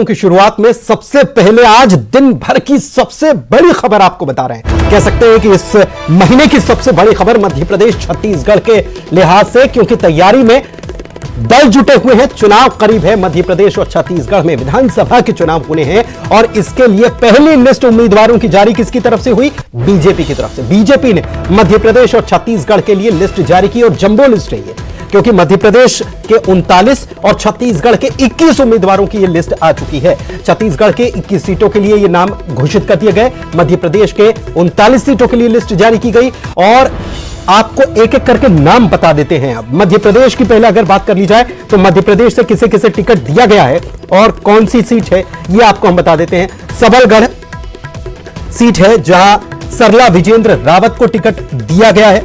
की शुरुआत में सबसे पहले आज दिन भर की सबसे बड़ी खबर आपको बता रहे हैं। कह सकते हैं कि इस महीने की सबसे बड़ी खबर मध्य प्रदेश छत्तीसगढ़ के लिहाज से, क्योंकि तैयारी में दल जुटे हुए हैं। चुनाव करीब है। मध्य प्रदेश और छत्तीसगढ़ में विधानसभा के चुनाव होने हैं और इसके लिए पहली लिस्ट उम्मीदवारों की जारी किसकी तरफ से हुई? बीजेपी की तरफ से। बीजेपी ने मध्य प्रदेश और छत्तीसगढ़ के लिए लिस्ट जारी की और जंबो लिस्ट है ये, क्योंकि मध्य प्रदेश के 39 और छत्तीसगढ़ के 21 उम्मीदवारों की यह लिस्ट आ चुकी है। छत्तीसगढ़ के 21 सीटों के लिए ये नाम घोषित कर दिए गए। मध्य प्रदेश के 39 सीटों के लिए लिस्ट जारी की गई और आपको एक एक करके नाम बता देते हैं। अब मध्य प्रदेश की पहले अगर बात कर ली जाए तो मध्य प्रदेश से किसे किसे टिकट दिया गया है और कौन सी सीट है ये आपको हम बता देते हैं। सबलगढ़ सीट है जहां सरला विजेंद्र रावत को टिकट दिया गया है।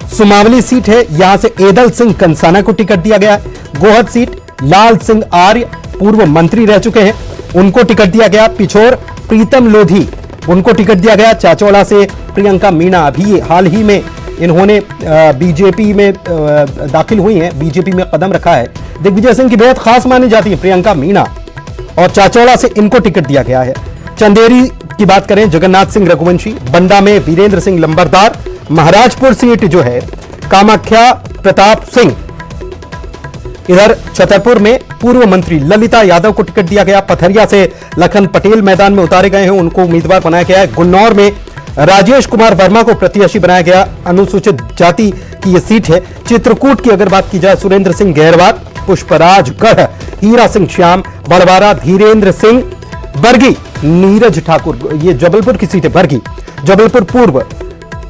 सुमावली सीट है, यहां से एदल सिंह कंसाना को टिकट दिया गया है। गोहद सीट लाल सिंह आर्य पूर्व मंत्री रह चुके हैं, उनको टिकट दिया गया। पिछोर प्रीतम लोधी उनको टिकट दिया गया। चाचौड़ा से प्रियंका मीणा अभी हाल ही में इन्होंने बीजेपी में दाखिल हुई हैं, बीजेपी में कदम रखा है। दिग्विजय सिंह की बेहद खास मानी जाती है प्रियंका मीणा और चाचौड़ा से इनको टिकट दिया गया है। चंदेरी की बात करें जगन्नाथ सिंह रघुवंशी, बंडा में वीरेंद्र सिंह लंबरदार, महाराजपुर सीट जो है कामाख्या प्रताप सिंह, इधर छतरपुर में पूर्व मंत्री ललिता यादव को टिकट दिया गया। पथरिया से लखन पटेल मैदान में उतारे गए हैं, उनको उम्मीदवार बनाया गया है। गुन्नौर में राजेश कुमार वर्मा को प्रत्याशी बनाया गया, अनुसूचित जाति की यह सीट है। चित्रकूट की अगर बात की जाए सुरेंद्र सिंह गहरवार, पुष्पराज गढ़ हीरा सिंह श्याम, बड़वारा धीरेन्द्र सिंह, बरगी नीरज ठाकुर, ये जबलपुर की सीट है बरगी। जबलपुर पूर्व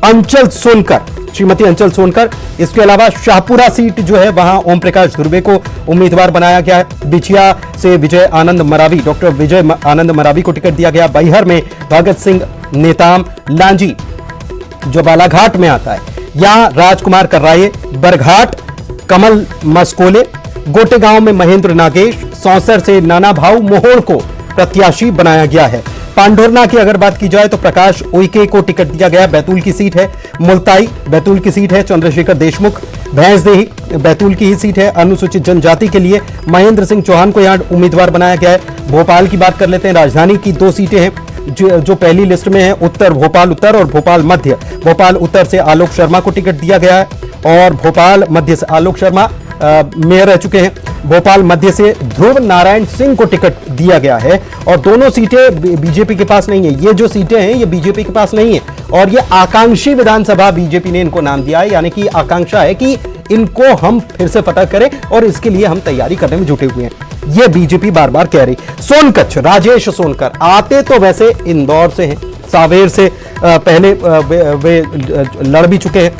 अंचल सोनकर, श्रीमती अंचल सोनकर। इसके अलावा शाहपुरा सीट जो है वहां ओम प्रकाश धुर्वे को उम्मीदवार बनाया गया है। बिछिया से विजय आनंद मरावी, डॉक्टर विजय आनंद मरावी को टिकट दिया गया। बैहर में भगत सिंह नेताम लांजी जो बालाघाट में आता है, यहां राजकुमार कर्राये। बरघाट कमल मस्कोले, गोटेगांव में महेंद्र नागेश, सौंसर से नाना भाऊ मोहोड़ को प्रत्याशी बनाया गया है। पांढुरना की अगर बात की जाए तो प्रकाश उइके को टिकट दिया गया। बैतूल की सीट है। मुल्ताई बैतूल की सीट है। चंद्रशेखर देशमुख भैंसदेही बैतूल की ही सीट है। अनुसूचित जनजाति के लिए महेंद्र सिंह चौहान को यहां उम्मीदवार बनाया गया है। भोपाल की बात कर लेते हैं। राजधानी की 2 सीटें हैं जो पहली लिस्ट में है, उत्तर भोपाल उत्तर और भोपाल मध्य। भोपाल उत्तर से आलोक शर्मा को टिकट दिया गया है और भोपाल मध्य से आलोक शर्मा मेयर रह चुके हैं। भोपाल मध्य से ध्रुव नारायण सिंह को टिकट दिया गया है और दोनों सीटें बीजेपी के पास नहीं है। ये जो सीटें हैं ये बीजेपी के पास नहीं है और ये आकांक्षी विधानसभा बीजेपी ने इनको नाम दिया है, यानी कि आकांक्षा है कि इनको हम फिर से फतह करें और इसके लिए हम तैयारी करने में जुटे हुए हैं, ये बीजेपी बार बार कह रही। सोनकच्छ राजेश सोनकर आते तो वैसे इंदौर से हैं, सावेर से पहले वे लड़ भी चुके हैं,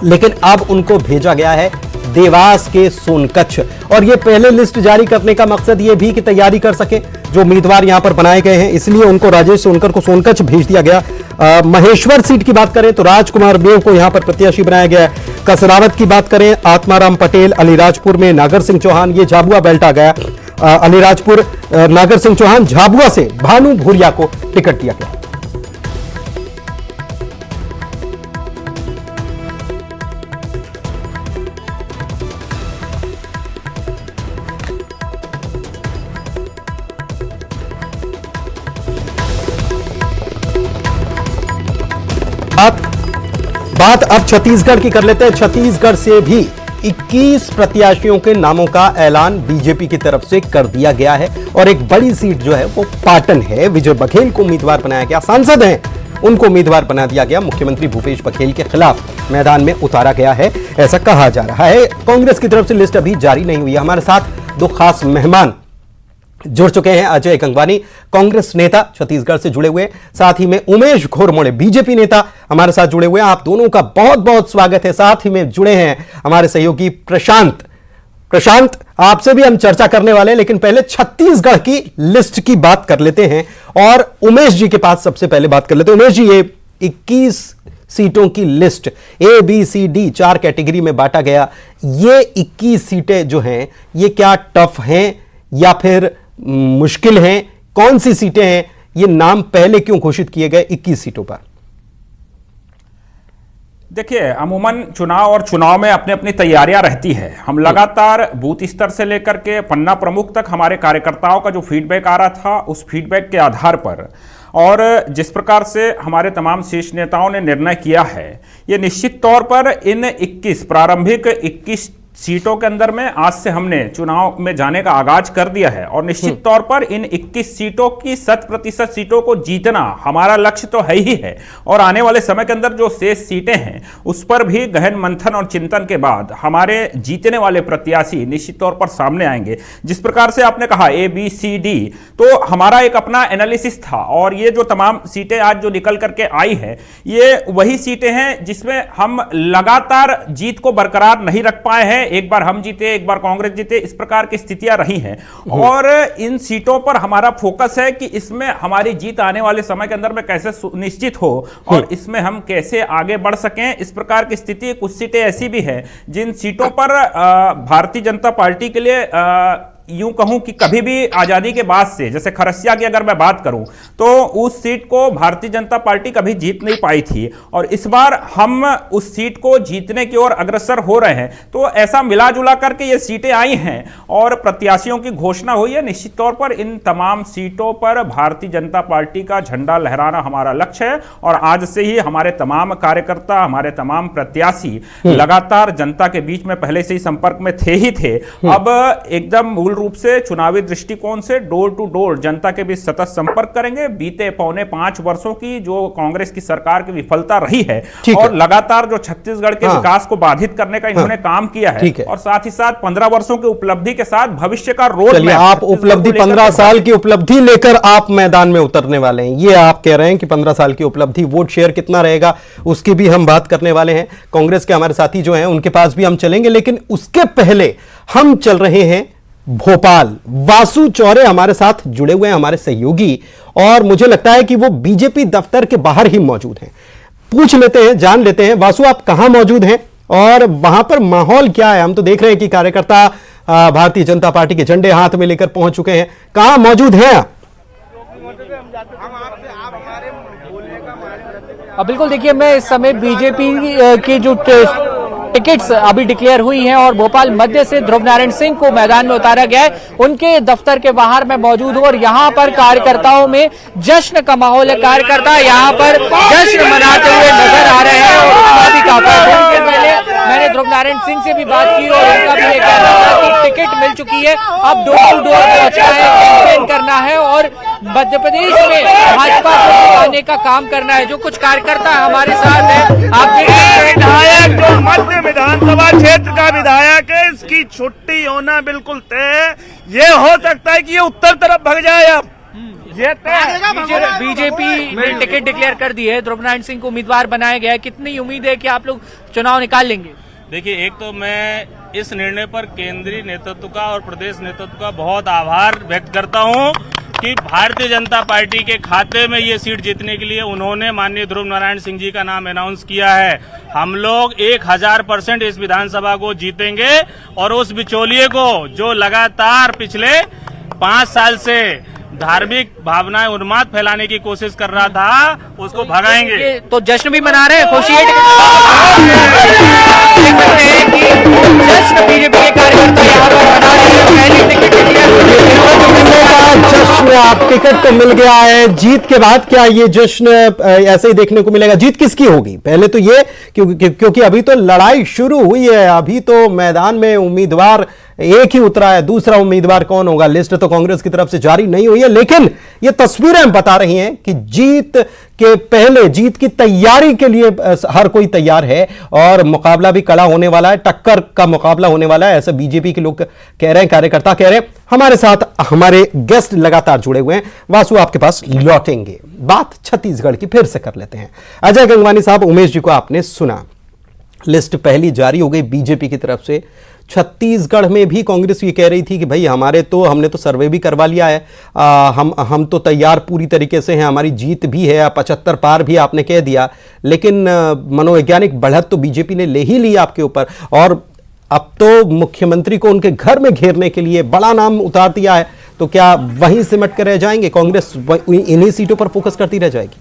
लेकिन अब उनको भेजा गया है देवास के सोनकच्छ। और ये पहले लिस्ट जारी करने का मकसद ये भी कि तैयारी कर सके जो उम्मीदवार यहां पर बनाए गए हैं, इसलिए उनको राजेश सोनकर को सोनकच्छ भेज दिया गया। महेश्वर सीट की बात करें तो राजकुमार बेव को यहां पर प्रत्याशी बनाया गया है। कसरावत की बात करें आत्माराम पटेल, अलीराजपुर में नागर सिंह चौहान, ये झाबुआ बेल्ट आ गया। अलीराजपुर नागर सिंह चौहान, झाबुआ से भानु भूरिया को टिकट दिया गया। बात अब छत्तीसगढ़ की कर लेते हैं। छत्तीसगढ़ से भी 21 प्रत्याशियों के नामों का ऐलान बीजेपी की तरफ से कर दिया गया है और एक बड़ी सीट जो है वो पाटन है। विजय बघेल को उम्मीदवार बनाया गया, सांसद हैं उनको उम्मीदवार बना दिया गया। मुख्यमंत्री भूपेश बघेल के खिलाफ मैदान में उतारा गया है, ऐसा कहा जा रहा है। कांग्रेस की तरफ से लिस्ट अभी जारी नहीं हुई है। हमारे साथ 2 खास मेहमान जुड़ चुके हैं। अजय गंगवानी कांग्रेस नेता छत्तीसगढ़ से जुड़े हुए, साथ ही में उमेश घोरमोड़े बीजेपी नेता हमारे साथ जुड़े हुए हैं। आप दोनों का बहुत बहुत स्वागत है। साथ ही में जुड़े हैं हमारे सहयोगी प्रशांत। प्रशांत, आपसे भी हम चर्चा करने वाले हैं, लेकिन पहले छत्तीसगढ़ की लिस्ट की बात कर लेते हैं और उमेश जी के पास सबसे पहले बात कर लेते हैं। उमेश जी, ये 21 सीटों की list A, B, C, D 4 category में बांटा गया, ये 21 सीटें जो हैं ये क्या टफ हैं या फिर मुश्किल हैं? कौन सी सीटें हैं? ये नाम पहले क्यों घोषित किए गए 21 सीटों पर? देखिए, अमूमन चुनाव और चुनाव में अपनी अपनी तैयारियां रहती है। हम लगातार बूथ स्तर से लेकर के पन्ना प्रमुख तक हमारे कार्यकर्ताओं का जो फीडबैक आ रहा था, उस फीडबैक के आधार पर और जिस प्रकार से हमारे तमाम शीर्ष नेताओं ने निर्णय किया है, ये निश्चित तौर पर इन 21 प्रारंभिक 21 सीटों के अंदर में आज से हमने चुनाव में जाने का आगाज कर दिया है और निश्चित तौर पर इन 21 सीटों की 100% सीटों को जीतना हमारा लक्ष्य तो है ही है। और आने वाले समय के अंदर जो शेष सीटें हैं उस पर भी गहन मंथन और चिंतन के बाद हमारे जीतने वाले प्रत्याशी निश्चित तौर पर सामने आएंगे। जिस प्रकार से आपने कहा ABCD, तो हमारा एक अपना एनालिसिस था और ये जो तमाम सीटें आज जो निकल करके आई है, ये वही सीटें हैं जिसमें हम लगातार जीत को बरकरार नहीं रख पाए हैं। एक बार हम जीते, एक बार कांग्रेस जीते, इस प्रकार की स्थितियां रही हैं और इन सीटों पर हमारा फोकस है कि इसमें हमारी जीत आने वाले समय के अंदर में कैसे सुनिश्चित हो और इसमें हम कैसे आगे बढ़ सकें। इस प्रकार की स्थिति, कुछ सीटें ऐसी भी है जिन सीटों पर भारतीय जनता पार्टी के लिए यूं कहूं कि कभी भी आजादी के बाद से, जैसे खरसिया की अगर मैं बात करूं, तो उस सीट को भारतीय जनता पार्टी कभी जीत नहीं पाई थी और इस बार हम उस सीट को जीतने की ओर अग्रसर हो रहे हैं। तो ऐसा मिला जुला करके ये सीटें आई हैं और प्रत्याशियों की घोषणा हुई है। निश्चित तौर पर इन तमाम सीटों पर भारतीय जनता पार्टी का झंडा लहराना हमारा लक्ष्य है और आज से ही हमारे तमाम कार्यकर्ता, हमारे तमाम प्रत्याशी लगातार जनता के बीच में पहले से ही संपर्क में थे ही थे। अब एकदम मूल रूप से चुनावी दृष्टिकोण से डोर टू डोर जनता के बीच सतत संपर्क करेंगे। बीते पौने 5 वर्षों की जो कांग्रेस की सरकार की विफलता रही है और लगातार जो छत्तीसगढ़ के विकास को बाधित करने का इन्होंने काम किया है और साथ ही साथ 15 वर्षों की उपलब्धि के साथ भविष्य का रोड मैप, आप उपलब्धि 15 साल की उपलब्धि लेकर आप मैदान में उतरने वाले हैं। ये आप कह रहे हैं कि 15 साल की उपलब्धि, वोट शेयर कितना रहेगा उसकी भी हम बात करने वाले हैं। कांग्रेस के हमारे साथी जो हैं उनके पास भी हम चलेंगे, लेकिन उसके पहले हम चल रहे हैं भोपाल। वासु चौरे हमारे साथ जुड़े हुए हैं, हमारे सहयोगी, और मुझे लगता है कि वो बीजेपी दफ्तर के बाहर ही मौजूद हैं। पूछ लेते हैं, जान लेते हैं। वासु, आप कहां मौजूद हैं और वहां पर माहौल क्या है? हम तो देख रहे हैं कि कार्यकर्ता भारतीय जनता पार्टी के झंडे हाथ में लेकर पहुंच चुके हैं। कहां मौजूद हैं आप? बिल्कुल, देखिए मैं इस समय बीजेपी की जो टिकट्स अभी डिक्लेयर हुई हैं और भोपाल मध्य से ध्रुव नारायण सिंह को मैदान में उतारा गया है, उनके दफ्तर के बाहर मैं मौजूद हूं और यहां पर कार्यकर्ताओं में जश्न का माहौल है। कार्यकर्ता यहां पर जश्न मनाते हुए नजर आ रहे हैं और उत्साह भी काफी है। थोड़ी देर पहले मैंने ध्रुव नारायण सिंह से भी बात की और उनका भी ये कहना था कि टिकट मिल चुकी है, अब डोर टू डोर पहुंचना है, कैंपेन करना है और मध्य प्रदेश में भाजपा को जिताने का काम करना है। जो कुछ कार्यकर्ता हमारे साथ है, आप देख सकते हैं विधायक जो मध्य विधानसभा क्षेत्र का विधायक है, इसकी छुट्टी होना बिल्कुल तय है। ये हो सकता है कि ये उत्तर तरफ भाग जाए। अब ये बीजेपी ने टिकट डिक्लेयर कर दी है, ध्रुव नारायण सिंह को उम्मीदवार बनाया गया है। कितनी उम्मीद है कि आप लोग चुनाव निकाल लेंगे? देखिए, एक तो मैं इस निर्णय पर केंद्रीय नेतृत्व का और प्रदेश नेतृत्व का बहुत आभार व्यक्त करता हूं कि भारतीय जनता पार्टी के खाते में ये सीट जीतने के लिए उन्होंने माननीय ध्रुव नारायण सिंह जी का नाम अनाउंस किया है। हम लोग 1000% इस विधानसभा को जीतेंगे और उस बिचौलिए को जो लगातार पिछले 5 साल से धार्मिक भावनाएं उन्माद फैलाने की कोशिश कर रहा था, उसको भगाएंगे। तो जश्न भी मना रहे हैं, खुशी है। जश्न बीजेपी के कार्यकर्ता यहाँ पर मना रहे हैं। पहली टिकट जश्न, आप टिकट तो मिल गया है। जीत के बाद क्या ये जश्न ऐसे ही देखने को मिलेगा? जीत किसकी होगी? पहले तो ये क्योंकि अभी तो लड़ाई शुरू हुई है, अभी तो मैदान में उम्मीदवार एक ही उतरा है। दूसरा उम्मीदवार कौन होगा, लिस्ट तो कांग्रेस की तरफ से जारी नहीं हुई है, लेकिन ये तस्वीरें बता रही हैं कि जीत के पहले, जीत की तैयारी के लिए हर कोई तैयार है और मुकाबला भी कड़ा होने वाला है, टक्कर का मुकाबला होने वाला है, ऐसा बीजेपी के लोग कह रहे हैं, कार्यकर्ता कह रहे हैं। हमारे साथ हमारे गेस्ट लगातार जुड़े हुए हैं। वासु, आपके पास लौटेंगे, बात छत्तीसगढ़ की फिर से कर लेते हैं। अजय गंगवानी साहब, उमेश जी को आपने सुना, लिस्ट पहली जारी हो गई बीजेपी की तरफ से। छत्तीसगढ़ में भी कांग्रेस ये कह रही थी कि भाई हमने तो सर्वे भी करवा लिया है, हम तो तैयार पूरी तरीके से हैं, हमारी जीत भी है, 75 पार भी आपने कह दिया, लेकिन मनोवैज्ञानिक बढ़त तो बीजेपी ने ले ही ली आपके ऊपर और अब तो मुख्यमंत्री को उनके घर में घेरने के लिए बड़ा नाम उतार दिया है। तो क्या वहीं सिमट कर रह जाएंगे? कांग्रेस इन्हीं सीटों पर फोकस करती रह जाएगी?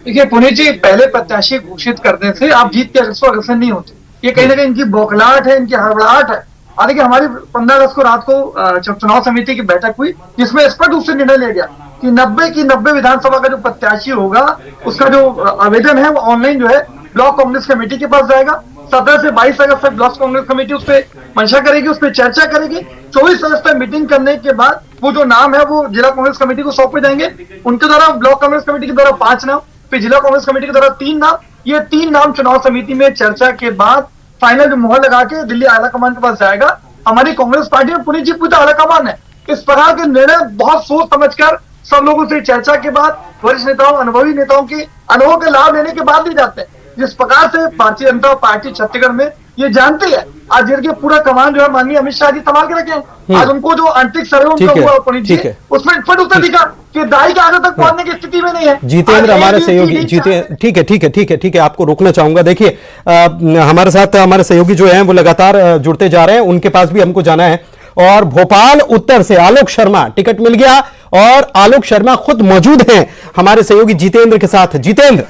देखिए पुनीत जी, पहले प्रत्याशी घोषित करने से आप जीत के अग्रसर नहीं होते। ये कहीं ना कहीं इनकी बौखलाहट है, इनकी हड़बड़ाहट है। और देखिए हमारी 15 अगस्त को रात को चुनाव समिति की बैठक हुई, जिसमें स्पष्ट रूप से निर्णय लिया गया कि 90 की 90 विधानसभा का जो प्रत्याशी होगा उसका जो आवेदन है वो ऑनलाइन जो है ब्लॉक कांग्रेस कमेटी के पास जाएगा। 17 से 22 अगस्त तक ब्लॉक कांग्रेस कमेटी उस पर मंशा करेगी, उस पर चर्चा करेगी। 24 अगस्त तक मीटिंग करने के बाद वो जो नाम है वो जिला कांग्रेस कमेटी को सौंपे जाएंगे। उनके द्वारा ब्लॉक कांग्रेस कमेटी के द्वारा 5 नाम, फिर जिला कांग्रेस कमेटी के द्वारा 3 नाम, ये 3 नाम चुनाव समिति में चर्चा के बाद फाइनल जो मुहर लगा के दिल्ली आला कमान के पास जाएगा। हमारी कांग्रेस पार्टी में पुनीत जी पूरा आला कमान है। इस प्रकार के निर्णय बहुत सोच समझकर सब लोगों से चर्चा के बाद, वरिष्ठ नेताओं, अनुभवी नेताओं के अनुभव के लाभ लेने के बाद ली जाते हैं। जिस प्रकार से भारतीय जनता पार्टी छत्तीसगढ़ में ये जानती है, आज जिनके पूरा कमान जो है माननीय अमित शाह जी संभाल के रखे हैं। आज उनको जो आंतरिक सर्वे उनका हुआ पुनीत जी, उसमें फट उत्तर दिखा कि दाई के आगे तक पहुंचने की स्थिति में नहीं है। जितेंद्र हमारे सहयोगी, ठीक है, आपको रोकना चाहूंगा। देखिए हमारे साथ हमारे सहयोगी जो हैं वो लगातार जुड़ते जा रहे हैं, उनके पास भी हमको जाना है। और भोपाल उत्तर से आलोक शर्मा टिकट मिल गया और आलोक शर्मा खुद मौजूद हैं हमारे सहयोगी जितेंद्र के साथ। जितेंद्र,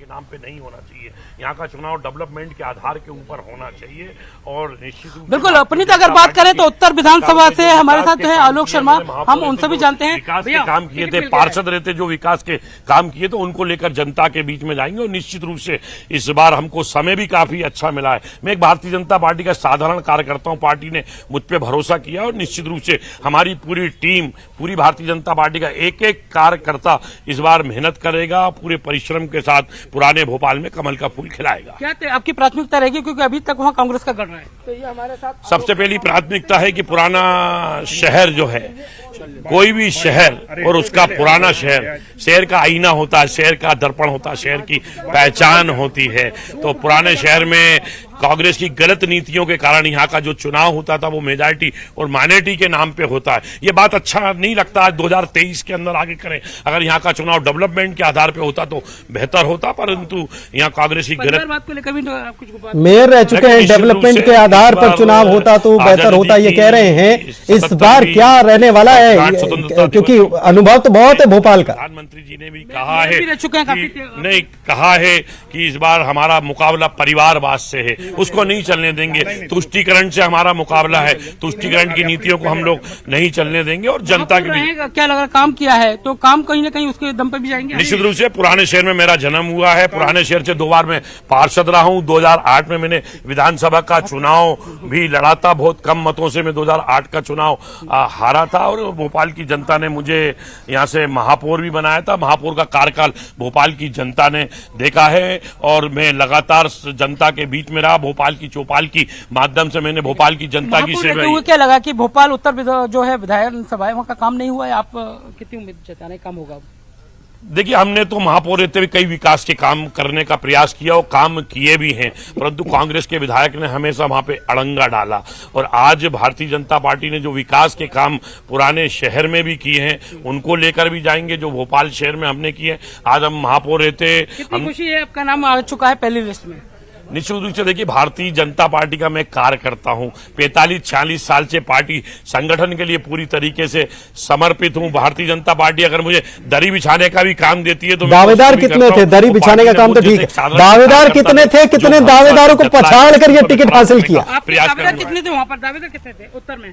नाम पे नहीं होना चाहिए, यहाँ का चुनाव डेवलपमेंट के आधार के ऊपर होना चाहिए। और निश्चित रूप से बिल्कुल पुनीत, अगर बात करें तो उत्तर विधानसभा से हमारे साथ जो है आलोक शर्मा, हम उनसे भी जानते हैं। विकास के काम किए थे, पार्षद रहते जो विकास के काम किए तो उनको लेकर जनता के बीच में जाएंगे। और निश्चित रूप से इस बार हमको समय भी काफी अच्छा मिला है। मैं एक भारतीय जनता पार्टी का साधारण कार्यकर्ता हूं, पार्टी ने मुझ पर भरोसा किया और निश्चित रूप से हमारी पूरी टीम, पूरी भारतीय जनता पार्टी का एक एक कार्यकर्ता इस बार मेहनत करेगा, पूरे परिश्रम के साथ पुराने भोपाल में कमल का फूल खिलाएगा। क्या आपकी प्राथमिकता रहेगी, क्योंकि अभी तक वहाँ कांग्रेस का गढ़ रहा है? तो ये हमारे साथ सबसे पहली प्राथमिकता है कि पुराना शहर जो है, कोई भी शहर और उसका पुराना शहर का आईना होता है, शहर का दर्पण होता है, शहर की पहचान होती है। तो पुराने शहर में कांग्रेस की गलत नीतियों के कारण यहाँ का जो चुनाव होता था वो मेजॉरिटी और माइनॉरिटी के नाम पे होता है। ये बात अच्छा नहीं लगता। आज 2023 के अंदर आगे करें, अगर यहाँ का चुनाव डेवलपमेंट के आधार पे होता तो बेहतर होता, परंतु यहाँ कांग्रेस की गलत बात को लेकर भी कुछ मेयर रह चुके हैं, डेवलपमेंट के आधार पर चुनाव होता तो बेहतर होता, ये कह रहे हैं। इस बार क्या रहने वाला है, क्योंकि अनुभव तो बहुत है भोपाल का। प्रधानमंत्री जी ने भी कहा है, नहीं कहा है कि इस बार हमारा मुकाबला परिवारवाद से है, उसको नहीं चलने देंगे। तुष्टीकरण से हमारा मुकाबला है, तुष्टीकरण की नीतियों को हम लोग नहीं चलने देंगे। और जनता के भी क्या लग रहा, काम किया है तो काम कहीं ना कहीं उसके दम पे भी जाएंगे। निश्चित रूप से पुराने शहर में मेरा जन्म हुआ है, पुराने शहर से 2 बार मैं पार्षद रहा हूं। 2008 में मैंने विधानसभा का चुनाव भी लड़ा था, बहुत कम मतों से मैं 2008 का चुनाव हारा था। और भोपाल की जनता ने मुझे यहाँ से महापौर भी बनाया था। महापौर का कार्यकाल भोपाल की जनता ने देखा है और मैं लगातार जनता के बीच में रहा। भोपाल की चौपाल की माध्यम से मैंने भोपाल की जनता की सेवा की। क्या लगा कि भोपाल उत्तर जो है विधानसभा वहाँ का काम नहीं हुआ है, आप कितनी उम्मीद जताने का काम होगा? देखिए, हमने तो महापौर रहते हुए कई विकास के काम करने का प्रयास किया और काम किए भी हैं, परंतु कांग्रेस के विधायक ने हमेशा वहां पे अड़ंगा डाला। और आज भारतीय जनता पार्टी ने जो विकास के काम पुराने शहर में भी किए हैं उनको लेकर भी जाएंगे, जो भोपाल शहर में हमने किए। आज हम महापौर रहते, कितनी खुशी है, आपका नाम आ चुका है पहली लिस्ट में? निश्चित रूप से देखिए, भारतीय जनता पार्टी का मैं कार्यकर्ता हूं, 45-46 साल से पार्टी संगठन के लिए पूरी तरीके से समर्पित हूं। भारतीय जनता पार्टी अगर मुझे दरी बिछाने का भी काम देती है तो दावेदार कितने थे? दरी बिछाने का काम तो ठीक है, दावेदार कितने थे? कितने दावेदारों को पछाड़ कर ये टिकट हासिल किया? दावेदार कितने थे वहाँ पर? दावेदार कितने थे उत्तर में?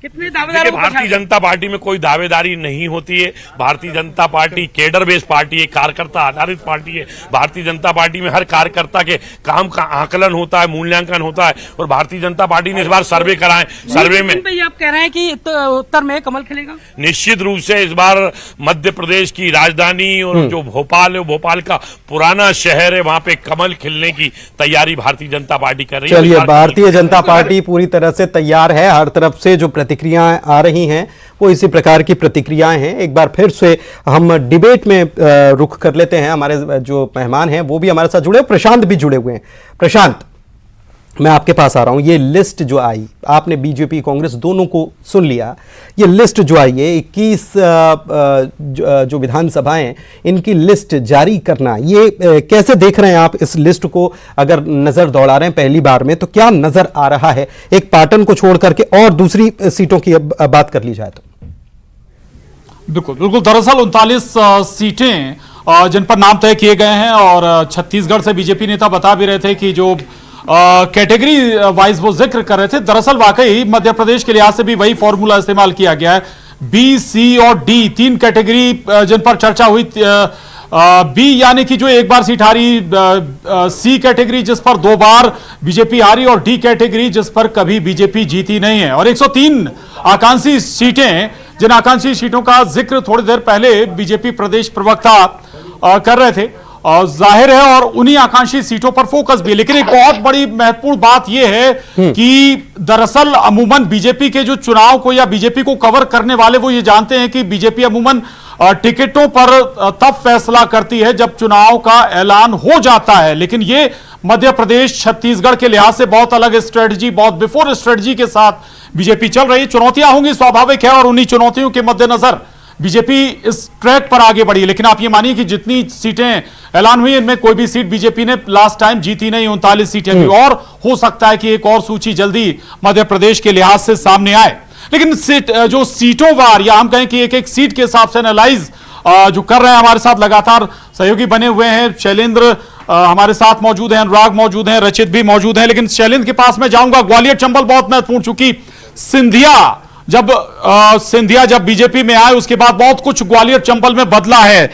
कितने दावेदार? भारतीय जनता पार्टी में कोई दावेदारी नहीं होती है। Bharatiya Janata party cadre based party है, कार्यकर्ता आधारित पार्टी है। भारतीय जनता पार्टी में हर कार्यकर्ता के काम का आकलन होता है, मूल्यांकन होता है। और भारतीय जनता पार्टी ने इस बार सर्वे कराए, सर्वे में आप कह रहे हैं कि उत्तर में कमल खिलेगा? निश्चित रूप से इस बार मध्य प्रदेश की राजधानी और जो भोपाल है, भोपाल का पुराना शहर है, वहां पे कमल खिलने की तैयारी भारतीय जनता पार्टी कर रही है। चलिए, भारतीय जनता पार्टी पूरी तरह से तैयार है। हर तरफ से जो प्रतिक्रियाएं आ रही हैं वो इसी प्रकार की प्रतिक्रियाएं हैं। एक बार फिर से हम डिबेट में रुख कर लेते हैं। हमारे जो मेहमान हैं वो भी हमारे साथ जुड़े, प्रशांत भी जुड़े हुए हैं। प्रशांत, मैं आपके पास आ रहा हूं। ये लिस्ट जो आई, आपने बीजेपी कांग्रेस दोनों को सुन लिया, ये लिस्ट जो आई है 21 जो विधानसभाएं, इनकी लिस्ट जारी करना, ये कैसे देख रहे हैं आप इस लिस्ट को? अगर नजर दौड़ा रहे हैं पहली बार में तो क्या नजर आ रहा है, एक पाटन को छोड़ करके? और दूसरी सीटों की बात कर ली जाए तो बिल्कुल, दरअसल 39 सीटें जिन पर नाम तय किए गए हैं, और छत्तीसगढ़ से बीजेपी नेता बता भी रहे थे कि जो कैटेगरी वाइज वो जिक्र कर रहे थे, दरअसल वाकई मध्य प्रदेश के लिहाज से भी वही फॉर्मूला इस्तेमाल किया गया है। बी, सी और डी, तीन कैटेगरी जिन पर चर्चा हुई। बी यानी कि जो एक बार सीट हारी, सी कैटेगरी जिस पर 2 बार बीजेपी हारी, और डी कैटेगरी जिस पर कभी बीजेपी जीती नहीं है। और 103 आकांक्षी सीटें, जिन आकांक्षी सीटों का जिक्र थोड़ी देर पहले बीजेपी प्रदेश प्रवक्ता कर रहे थे, और जाहिर है और उन्हीं आकांक्षी सीटों पर फोकस भी है। लेकिन एक बहुत बड़ी महत्वपूर्ण बात यह है कि दरअसल अमूमन बीजेपी के जो चुनाव को या बीजेपी को कवर करने वाले वो ये जानते हैं कि बीजेपी अमूमन टिकटों पर तब फैसला करती है जब चुनाव का ऐलान हो जाता है। लेकिन ये मध्य प्रदेश छत्तीसगढ़ के लिहाज से बहुत अलग स्ट्रेटजी, बहुत बिफोर स्ट्रेटजी के साथ बीजेपी चल रही है। चुनौतियां होंगी, स्वाभाविक है, और उन्हीं चुनौतियों के मद्देनजर बीजेपी इस ट्रैक पर आगे बढ़ी। लेकिन आप ये मानिए कि जितनी सीटें ऐलान हुई इनमें कोई भी सीट बीजेपी ने लास्ट टाइम जीती नहीं, 39 सीटें भी, और हो सकता है कि एक और सूची जल्दी मध्य प्रदेश के लिहाज से सामने आए। लेकिन जो सीटों वार, या हम कहें कि एक एक सीट के हिसाब से एनालाइज जो कर रहे हैं, हमारे साथ लगातार सहयोगी बने हुए हैं। शैलेंद्र हमारे साथ मौजूद हैं, अनुराग मौजूद हैं, रचित भी मौजूद हैं। लेकिन शैलेंद्र के पास मैं जाऊंगा। ग्वालियर चंबल बहुत महत्वपूर्ण, चूंकि सिंधिया जब बीजेपी में आए उसके बाद बहुत कुछ ग्वालियर चंबल में बदला है।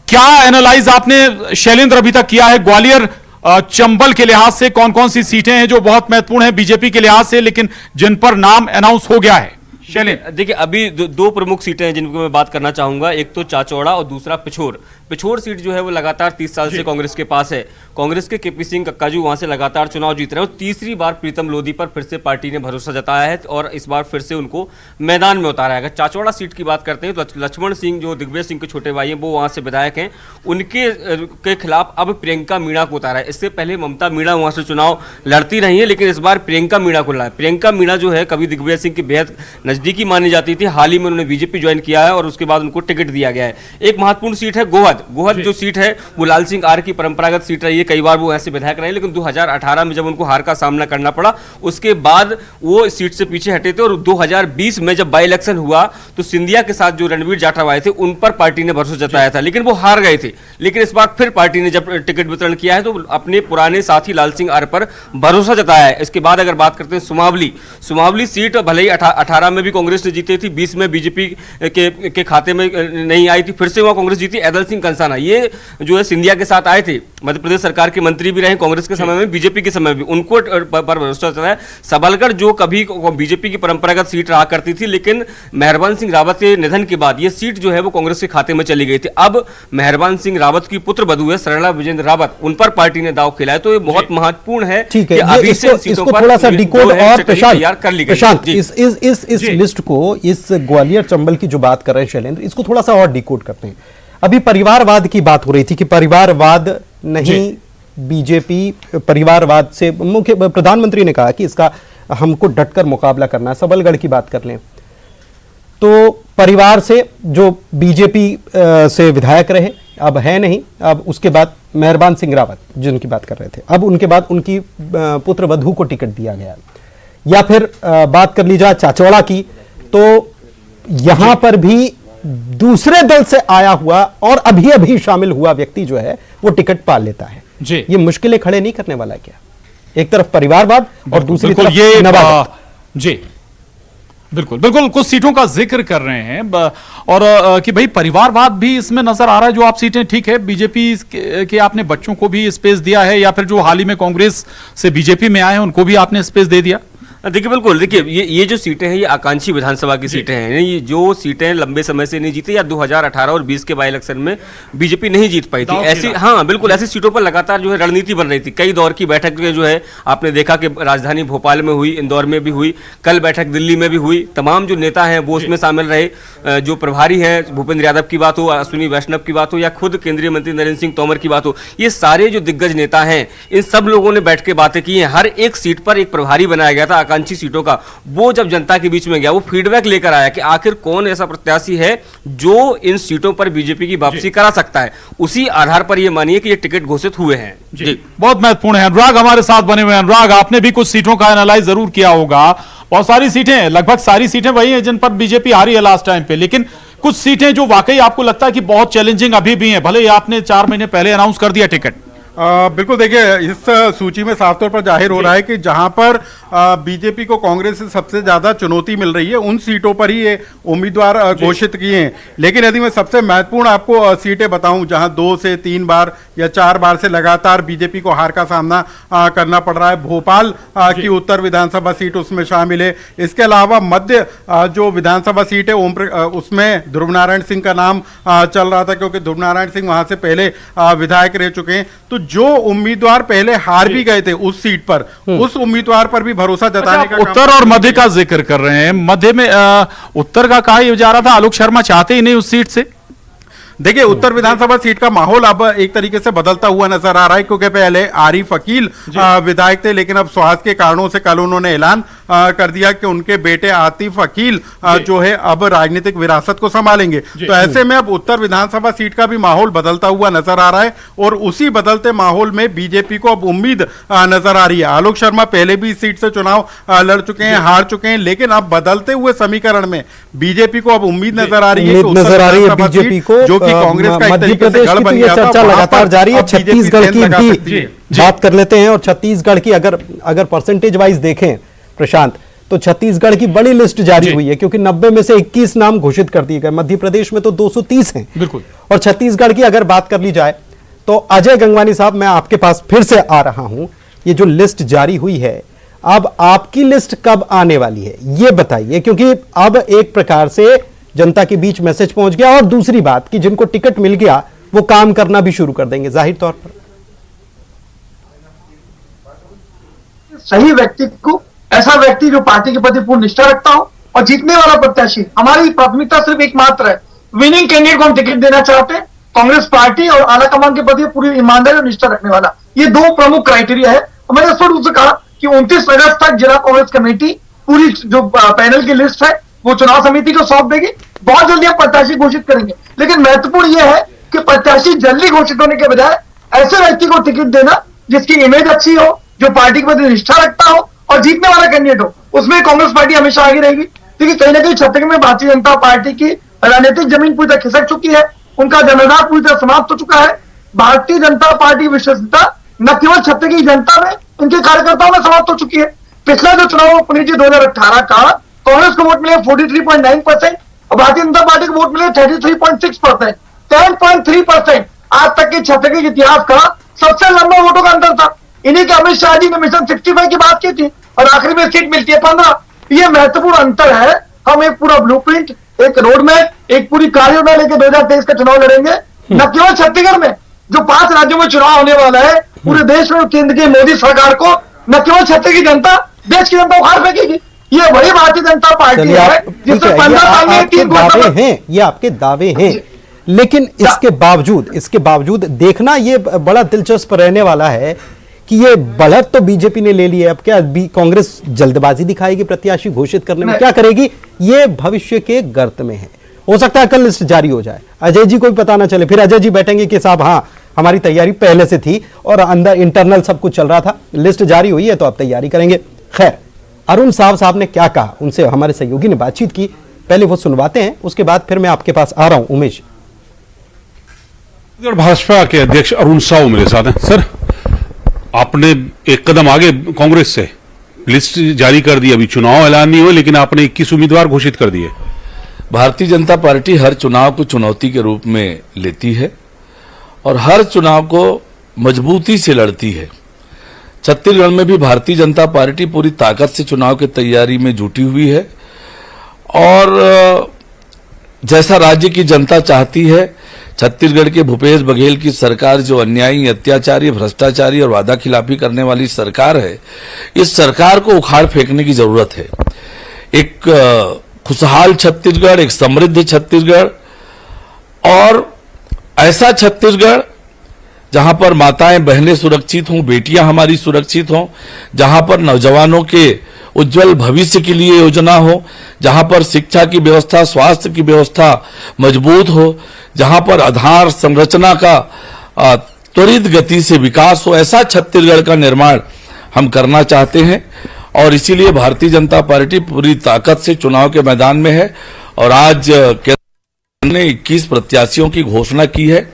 क्या एनालाइज आपने शैलेंद्र अभी तक किया है ग्वालियर चंबल के लिहाज से? कौन कौन सी सीटें हैं जो बहुत महत्वपूर्ण है बीजेपी के लिहाज से, लेकिन जिन पर नाम अनाउंस हो गया है? शैलेंद्र, देखिए, अभी दो प्रमुख सीटें हैं जिनको मैं बात करना चाहूंगा। एक तो चाचौड़ा और दूसरा पिछोर सीट जो है वो लगातार 30 साल से कांग्रेस के पास है। कांग्रेस के केपी सिंह कक्काजू वहां से लगातार चुनाव जीत रहे हैं, और तीसरी बार प्रीतम लोधी पर फिर से पार्टी ने भरोसा जताया है और इस बार फिर से उनको मैदान में उतारा है। अगर चाचौड़ा सीट की बात करते हैं तो लक्ष्मण सिंह, जो दिग्विजय सिंह के छोटे भाई हैं, वो वहां से विधायक हैं, उनके के खिलाफ अब प्रियंका मीणा को उतारा है। इससे पहले ममता मीणा वहां से चुनाव लड़ती रही है, लेकिन इस बार प्रियंका मीणा को लाया। प्रियंका मीणा जो है कभी दिग्विजय सिंह की बेहद नजदीकी मानी जाती थी, हाल ही में उन्होंने बीजेपी ज्वाइन किया है और उसके बाद उनको टिकट दिया गया है। एक महत्वपूर्ण सीट है गोहद जो सीट है वो लाल सिंह आर की परंपरागत सीट रही है, कई बार वो ऐसे विधायक रहे, लेकिन 2018 में जब उनको हार का सामना करना पड़ा उसके बाद वो इस सीट से पीछे हटे थे। और 2020 में जब बाई इलेक्शन हुआ तो सिंधिया के साथ जो रणवीर जाटव आए थे उन पर पार्टी ने भरोसा जताया था, लेकिन वो हार गए थे। लेकिन इस बार फिर पार्टी ने जब टिकट वितरण किया है तो अपने पुराने साथी लाल सिंह आर पर भरोसा जताया है। इसके बाद अगर बात करते हैं सुमावली सीट, भले ही 18 में भी कांग्रेस ने जीती थी, 20 में बीजेपी के खाते में नहीं आई थी, फिर से वहां कांग्रेस जीती। ऐदल सिंह कंसाना ये जो है सिंधिया के साथ आए थे, मध्य प्रदेश सरकार के मंत्री भी रहे कांग्रेस के समय में, बीजेपी के समय में भी, उनको पर भरोसा है। सबलगढ़ जो कभी बीजेपी की परंपरागत सीट रहा करती थी, लेकिन मेहरबान सिंह रावत के निधन के बाद ये सीट जो है वो कांग्रेस के खाते में चली गई थी। अब मेहरबान सिंह रावत की पुत्र बधू है सरला विजेंद्र रावत, उन पर पार्टी ने दाव खेला है। तो ये बहुत महत्वपूर्ण है कि अभी से सीटों पर थोड़ा सा डिकोड और तैयार कर ली गई। प्रशांत, इस लिस्ट को, इस ग्वालियर चंबल की जो बात कर रहे हैं शैलेंद्र, इसको थोड़ा सा और डिकोड करते हैं। अभी परिवारवाद की बात हो रही थी कि परिवारवाद नहीं, बीजेपी परिवारवाद से, मुख्य प्रधानमंत्री ने कहा कि इसका हमको डटकर मुकाबला करना है। सबलगढ़ की बात कर लें तो परिवार से जो बीजेपी से विधायक रहे अब है नहीं, अब उसके बाद मेहरबान सिंह रावत जिनकी बात कर रहे थे, अब उनके बाद उनकी पुत्र वधू को टिकट दिया गया। या फिर बात कर ली जाए चाचौड़ा की, तो यहां पर भी दूसरे दल से आया हुआ और अभी अभी शामिल हुआ व्यक्ति जो है वो टिकट पा लेता है। जी, ये मुश्किलें खड़े नहीं करने वाला क्या? एक तरफ परिवारवाद और दूसरी तरफ ये जी बिल्कुल कुछ सीटों का जिक्र कर रहे हैं और कि भाई परिवारवाद भी इसमें नजर आ रहा है। जो आप सीटें, ठीक है, बीजेपी के आपने बच्चों को भी स्पेस दिया है, या फिर जो हाल ही में कांग्रेस से बीजेपी में आए हैं उनको भी आपने स्पेस दे दिया। देखिए, बिल्कुल, देखिए ये जो सीटें हैं ये आकांक्षी विधानसभा की सीटें हैं। ये जो सीटें लंबे समय से नहीं जीती या 2018 और 20 के बाई इलेक्शन में बीजेपी नहीं जीत पाई थी, ऐसी, हाँ बिल्कुल, ऐसी सीटों पर लगातार जो है रणनीति बन रही थी। कई दौर की बैठक जो है आपने देखा कि राजधानी भोपाल में हुई, इंदौर में भी हुई, कल बैठक दिल्ली में भी हुई। तमाम जो नेता हैं वो उसमें शामिल रहे। जो प्रभारी हैं, भूपेंद्र यादव की बात हो, अश्विनी वैष्णव की बात हो, या खुद केंद्रीय मंत्री नरेंद्र सिंह तोमर की बात हो, ये सारे जो दिग्गज नेता हैं इन सब लोगों ने बैठ के बातें की हैं। हर एक सीट पर एक प्रभारी बनाया गया था आकांक्षी सीटों का। वो जब जनता के बीच में गया वो फीडबैक लेकर आया कि आखिर कौन ऐसा प्रत्याशी है जो इन सीटों पर बीजेपी की वापसी करा सकता है। उसी आधार पर ये मानिए कि ये टिकट घोषित हुए हैं। जी, बहुत महत्वपूर्ण है। अनुराग हमारे साथ बने हुए हैं। अनुराग, आपने भी कुछ सीटों का एनालाइज जरूर किया होगा। बहुत सारी सीटें, लगभग सारी सीटें वही हैं जिन पर बीजेपी हारी है लास्ट टाइम पे, लेकिन कुछ सीटें जो वाकई आपको लगता है कि बहुत चैलेंजिंग अभी भी हैं, भले ही आपने 4 महीने पहले अनाउंस कर दिया टिकट? बिल्कुल, देखिए इस सूची में साफ तौर पर जाहिर हो रहा है कि जहां पर बीजेपी को कांग्रेस से सबसे ज्यादा चुनौती मिल रही है उन सीटों पर ही ये उम्मीदवार घोषित किए हैं। लेकिन यदि मैं सबसे महत्वपूर्ण आपको सीटें बताऊं जहां 2 से 3 बार या 4 बार से लगातार बीजेपी को हार का सामना करना पड़ रहा है, भोपाल की उत्तर विधानसभा सीट उसमें शामिल है। इसके अलावा मध्य जो विधानसभा सीट है उसमें ध्रुव नारायण सिंह का नाम चल रहा था, क्योंकि ध्रुव नारायण सिंह वहां से पहले विधायक रह चुके हैं। तो जो उम्मीदवार पहले हार भी गए थे उस सीट पर, उस उम्मीदवार पर भी भरोसा जताने का उत्तर और मध्य का जिक्र कर रहे हैं। मध्य में उत्तर का कहा जा रहा था आलोक शर्मा चाहते ही नहीं उस सीट से। देखिए उत्तर विधानसभा सीट का माहौल अब एक तरीके से बदलता हुआ नजर आ रहा है, क्योंकि पहले आरिफ अकील विधायक थे, लेकिन अब स्वास्थ्य के कारणों से कल उन्होंने ऐलान कर दिया कि उनके बेटे आतिफ अकील जो है अब राजनीतिक विरासत को संभालेंगे। तो ऐसे में अब उत्तर विधानसभा सीट का भी माहौल बदलता हुआ नजर आ रहा है और उसी बदलते माहौल में बीजेपी को अब उम्मीद नजर आ रही है। आलोक शर्मा पहले भी इस सीट से चुनाव लड़ चुके हैं, हार चुके हैं, लेकिन अब बदलते हुए समीकरण में बीजेपी को अब उम्मीद नजर आ रही है बीजेपी को जो कि कांग्रेस का मध्य प्रदेश की तो ये चर्चा लगातार जारी है। छत्तीसगढ़ की भी बात कर लेते हैं और छत्तीसगढ़ की अगर परसेंटेज वाइज देखें प्रशांत, तो छत्तीसगढ़ की बड़ी लिस्ट जारी हुई है, क्योंकि 90 में से 21 नाम घोषित कर दिए गए। मध्य प्रदेश में तो 230 हैं बिल्कुल। और छत्तीसगढ़ की अगर बात कर ली जाए तो अजय गंगवानी साहब, मैं आपके पास फिर से आ रहा हूं। ये जो लिस्ट जारी हुई है, अब आपकी लिस्ट कब आने वाली है ये बताइए, क्योंकि अब एक प्रकार से जनता के बीच मैसेज पहुंच गया। और दूसरी बात कि जिनको टिकट मिल गया वो काम करना भी शुरू कर देंगे जाहिर तौर पर। सही व्यक्ति को, ऐसा व्यक्ति जो पार्टी के प्रति पूर्ण निष्ठा रखता हो और जीतने वाला प्रत्याशी। हमारी प्राथमिकता सिर्फ एक मात्र है, विनिंग कैंडिडेट को हम टिकट देना चाहते हैं, कांग्रेस पार्टी और आला कमान के प्रति पूरी ईमानदारी और निष्ठा रखने वाला। ये 2 प्रमुख क्राइटेरिया है। मैंने स्पष्ट रूप से कहा कि 29 अगस्त तक जिला कांग्रेस कमेटी पूरी जो पैनल की लिस्ट है वो चुनाव समिति को सौंप देगी। बहुत जल्दी हम प्रत्याशी घोषित करेंगे, लेकिन महत्वपूर्ण यह है कि प्रत्याशी जल्दी घोषित होने के बजाय ऐसे व्यक्ति को टिकट देना जिसकी इमेज अच्छी हो, जो पार्टी के प्रति निष्ठा रखता हो और जीतने वाला कैंडिडेट हो। उसमें कांग्रेस पार्टी हमेशा आगे रहेगी, क्योंकि कहीं ना कहीं छत्तीसगढ़ में भारतीय जनता पार्टी की राजनीतिक जमीन पूरी तरह खिसक चुकी है, उनका जनाधार पूरी तरह समाप्त हो चुका है। भारतीय जनता पार्टी विश्वसनीयता न केवल छत्तीसगढ़ की जनता में, उनके कार्यकर्ताओं में समाप्त हो चुकी है। पिछला जो चुनाव पुनीत जी 2018 का, कांग्रेस को वोट मिले 43.9% और भारतीय जनता पार्टी को वोट मिले 33.6%, 10.3%। आज तक के छत्तीसगढ़ के इतिहास का सबसे लंबा वोटों का अंतर था। इन्हीं के अमित शाह जी ने मिशन 65 की बात की थी और आखिरी में सीट मिलती है 15। ये महत्वपूर्ण अंतर है। हम एक पूरा ब्लूप्रिंट, एक रोड मैप, एक पूरी कार्य योजना लेकर 2023 का चुनाव लड़ेंगे। न केवल छत्तीसगढ़ में, जो 5 राज्यों में चुनाव होने वाला है, पूरे देश में केंद्र की मोदी सरकार को न केवल छत्तीसगढ़ की जनता, देश की जनता उखाड़ फेंकेगी। ये वही भारतीय जनता पार्टी है जिससे 15 साल में 3 दावे हैं, ये आपके दावे हैं। लेकिन इसके बावजूद देखना ये बड़ा दिलचस्प रहने वाला है कि ये बढ़त तो बीजेपी ने ले ली है। अब क्या कांग्रेस जल्दबाजी दिखाएगी प्रत्याशी घोषित करने में, क्या करेगी, ये भविष्य के गर्त में है। हो सकता है कल लिस्ट जारी हो जाए, अजय जी को भी पता ना चले, फिर अजय जी बैठेंगे कि साहब हाँ हमारी तैयारी पहले से थी और अंदर इंटरनल सब कुछ चल रहा था, लिस्ट जारी हुई है तो अब तैयारी करेंगे। खैर, अरुण साहब ने क्या कहा, उनसे हमारे सहयोगी ने बातचीत की, पहले वो सुनवाते हैं, उसके बाद फिर मैं आपके पास आ रहा हूं। उमेश, भाजपा के अध्यक्ष अरुण साहू मेरे साथ हैं। सर, आपने एक कदम आगे कांग्रेस से लिस्ट जारी कर दी, अभी चुनाव ऐलान नहीं हुए लेकिन आपने 21 उम्मीदवार घोषित कर दिए। भारतीय जनता पार्टी हर चुनाव को चुनौती के रूप में लेती है और हर चुनाव को मजबूती से लड़ती है। छत्तीसगढ़ में भी भारतीय जनता पार्टी पूरी ताकत से चुनाव की तैयारी में जुटी हुई है और जैसा राज्य की जनता चाहती है, छत्तीसगढ़ के भूपेश बघेल की सरकार जो अन्यायी, अत्याचारी, भ्रष्टाचारी और वादा खिलाफी करने वाली सरकार है, इस सरकार को उखाड़ फेंकने की जरूरत है। एक खुशहाल छत्तीसगढ़, एक समृद्ध छत्तीसगढ़ और ऐसा छत्तीसगढ़ जहां पर माताएं बहनें सुरक्षित हों, बेटियां हमारी सुरक्षित हों, जहां पर नौजवानों के उज्जवल भविष्य के लिए योजना हो, जहां पर शिक्षा की व्यवस्था, स्वास्थ्य की व्यवस्था मजबूत हो, जहां पर आधार संरचना का त्वरित गति से विकास हो, ऐसा छत्तीसगढ़ का निर्माण हम करना चाहते हैं और इसीलिए भारतीय जनता पार्टी पूरी ताकत से चुनाव के मैदान में है। और आज ने 21 प्रत्याशियों की घोषणा की है।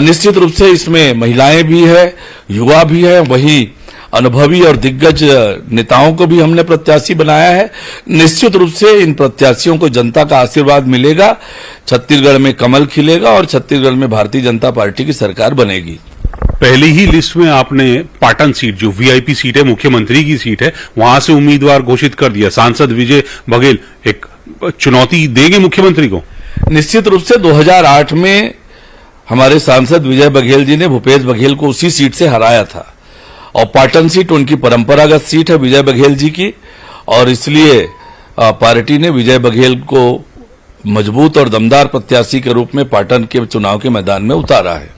निश्चित रूप से इसमें महिलाएं भी है, युवा भी है, वही अनुभवी और दिग्गज नेताओं को भी हमने प्रत्याशी बनाया है। निश्चित रूप से इन प्रत्याशियों को जनता का आशीर्वाद मिलेगा, छत्तीसगढ़ में कमल खिलेगा और छत्तीसगढ़ में भारतीय जनता पार्टी की सरकार बनेगी। पहली ही लिस्ट में आपने पाटन सीट, जो वीआईपी सीट है, मुख्यमंत्री की सीट है, वहां से उम्मीदवार घोषित कर दिया। सांसद विजय बघेल एक चुनौती देंगे मुख्यमंत्री को? निश्चित रूप से 2008 में हमारे सांसद विजय बघेल जी ने भूपेश बघेल को उसी सीट से हराया था और पाटन सीट उनकी परंपरागत सीट है विजय बघेल जी की, और इसलिए पार्टी ने विजय बघेल को मजबूत और दमदार प्रत्याशी के रूप में पाटन के चुनाव के मैदान में उतारा है।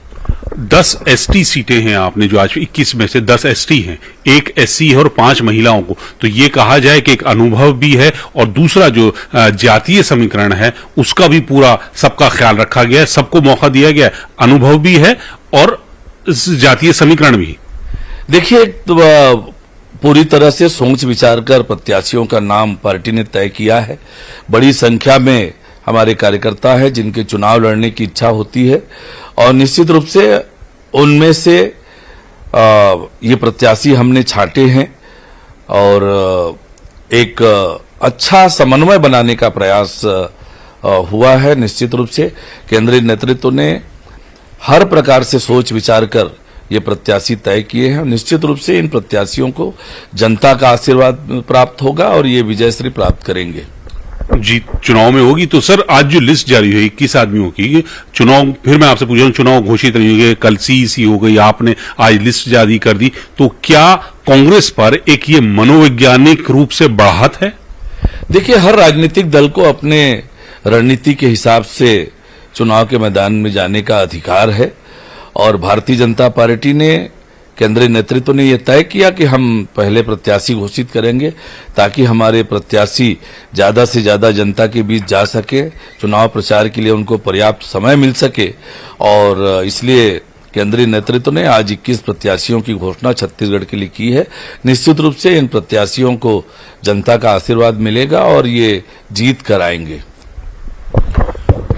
10 एसटी सीटें हैं आपने, जो आज 21 में से 10 एसटी हैं, 1 एससी है और 5 महिलाओं को, तो ये कहा जाए कि एक अनुभव भी है और दूसरा जो जातीय समीकरण है उसका भी पूरा सबका ख्याल रखा गया है, सबको मौका दिया गया है, अनुभव भी है और जातीय समीकरण भी। देखिए, पूरी तरह से सोच विचार कर प्रत्याशियों का नाम पार्टी ने तय किया है। बड़ी संख्या में हमारे कार्यकर्ता हैं जिनके चुनाव लड़ने की इच्छा होती है और निश्चित रूप से उनमें से ये प्रत्याशी हमने छांटे हैं और एक अच्छा समन्वय बनाने का प्रयास हुआ है। निश्चित रूप से केंद्रीय नेतृत्व ने हर प्रकार से सोच विचार कर ये प्रत्याशी तय किए हैं। निश्चित रूप से इन प्रत्याशियों को जनता का आशीर्वाद प्राप्त होगा और ये विजयश्री प्राप्त करेंगे। जीत चुनाव में होगी। तो सर, आज जो लिस्ट जारी हुई 21 आदमियों की, चुनाव, फिर मैं आपसे पूछ रहा हूं, चुनाव घोषित नहीं हुए, कल सीईसी हो गई, आपने आज लिस्ट जारी कर दी, तो क्या कांग्रेस पर एक ये मनोवैज्ञानिक रूप से बढ़त है? देखिए, हर राजनीतिक दल को अपने रणनीति के हिसाब से चुनाव के मैदान में जाने का अधिकार है और भारतीय जनता पार्टी ने, केंद्रीय नेतृत्व ने यह तय किया कि हम पहले प्रत्याशी घोषित करेंगे ताकि हमारे प्रत्याशी ज्यादा से ज्यादा जनता के बीच जा सके, चुनाव प्रचार के लिए उनको पर्याप्त समय मिल सके और इसलिए केंद्रीय नेतृत्व ने आज 21 प्रत्याशियों की घोषणा छत्तीसगढ़ के लिए की है। निश्चित रूप से इन प्रत्याशियों को जनता का आशीर्वाद मिलेगा और ये जीत कर आएंगे।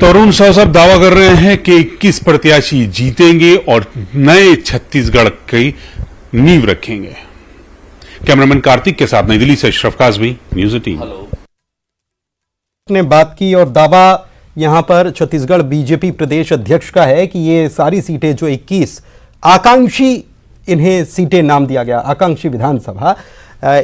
तरुण साहब दावा कर रहे हैं कि 21 प्रत्याशी जीतेंगे और नए छत्तीसगढ़ की नींव रखेंगे। कैमरामैन कार्तिक के साथ नई दिल्ली से अशरफ काज़मी, न्यूज़ 18। ने बात की और दावा यहां पर छत्तीसगढ़ बीजेपी प्रदेश अध्यक्ष का है कि ये सारी सीटें जो 21 आकांक्षी, इन्हें सीटें नाम दिया गया आकांक्षी विधानसभा,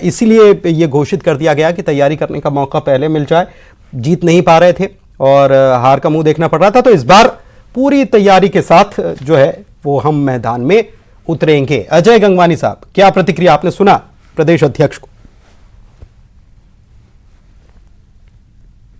इसीलिए ये घोषित कर दिया गया कि तैयारी करने का मौका पहले मिल जाए। जीत नहीं पा रहे थे और हार का मुंह देखना पड़ रहा था, तो इस बार पूरी तैयारी के साथ जो है वो हम मैदान में उतरेंगे। अजय गंगवानी साहब, क्या प्रतिक्रिया? आपने सुना प्रदेश अध्यक्ष को,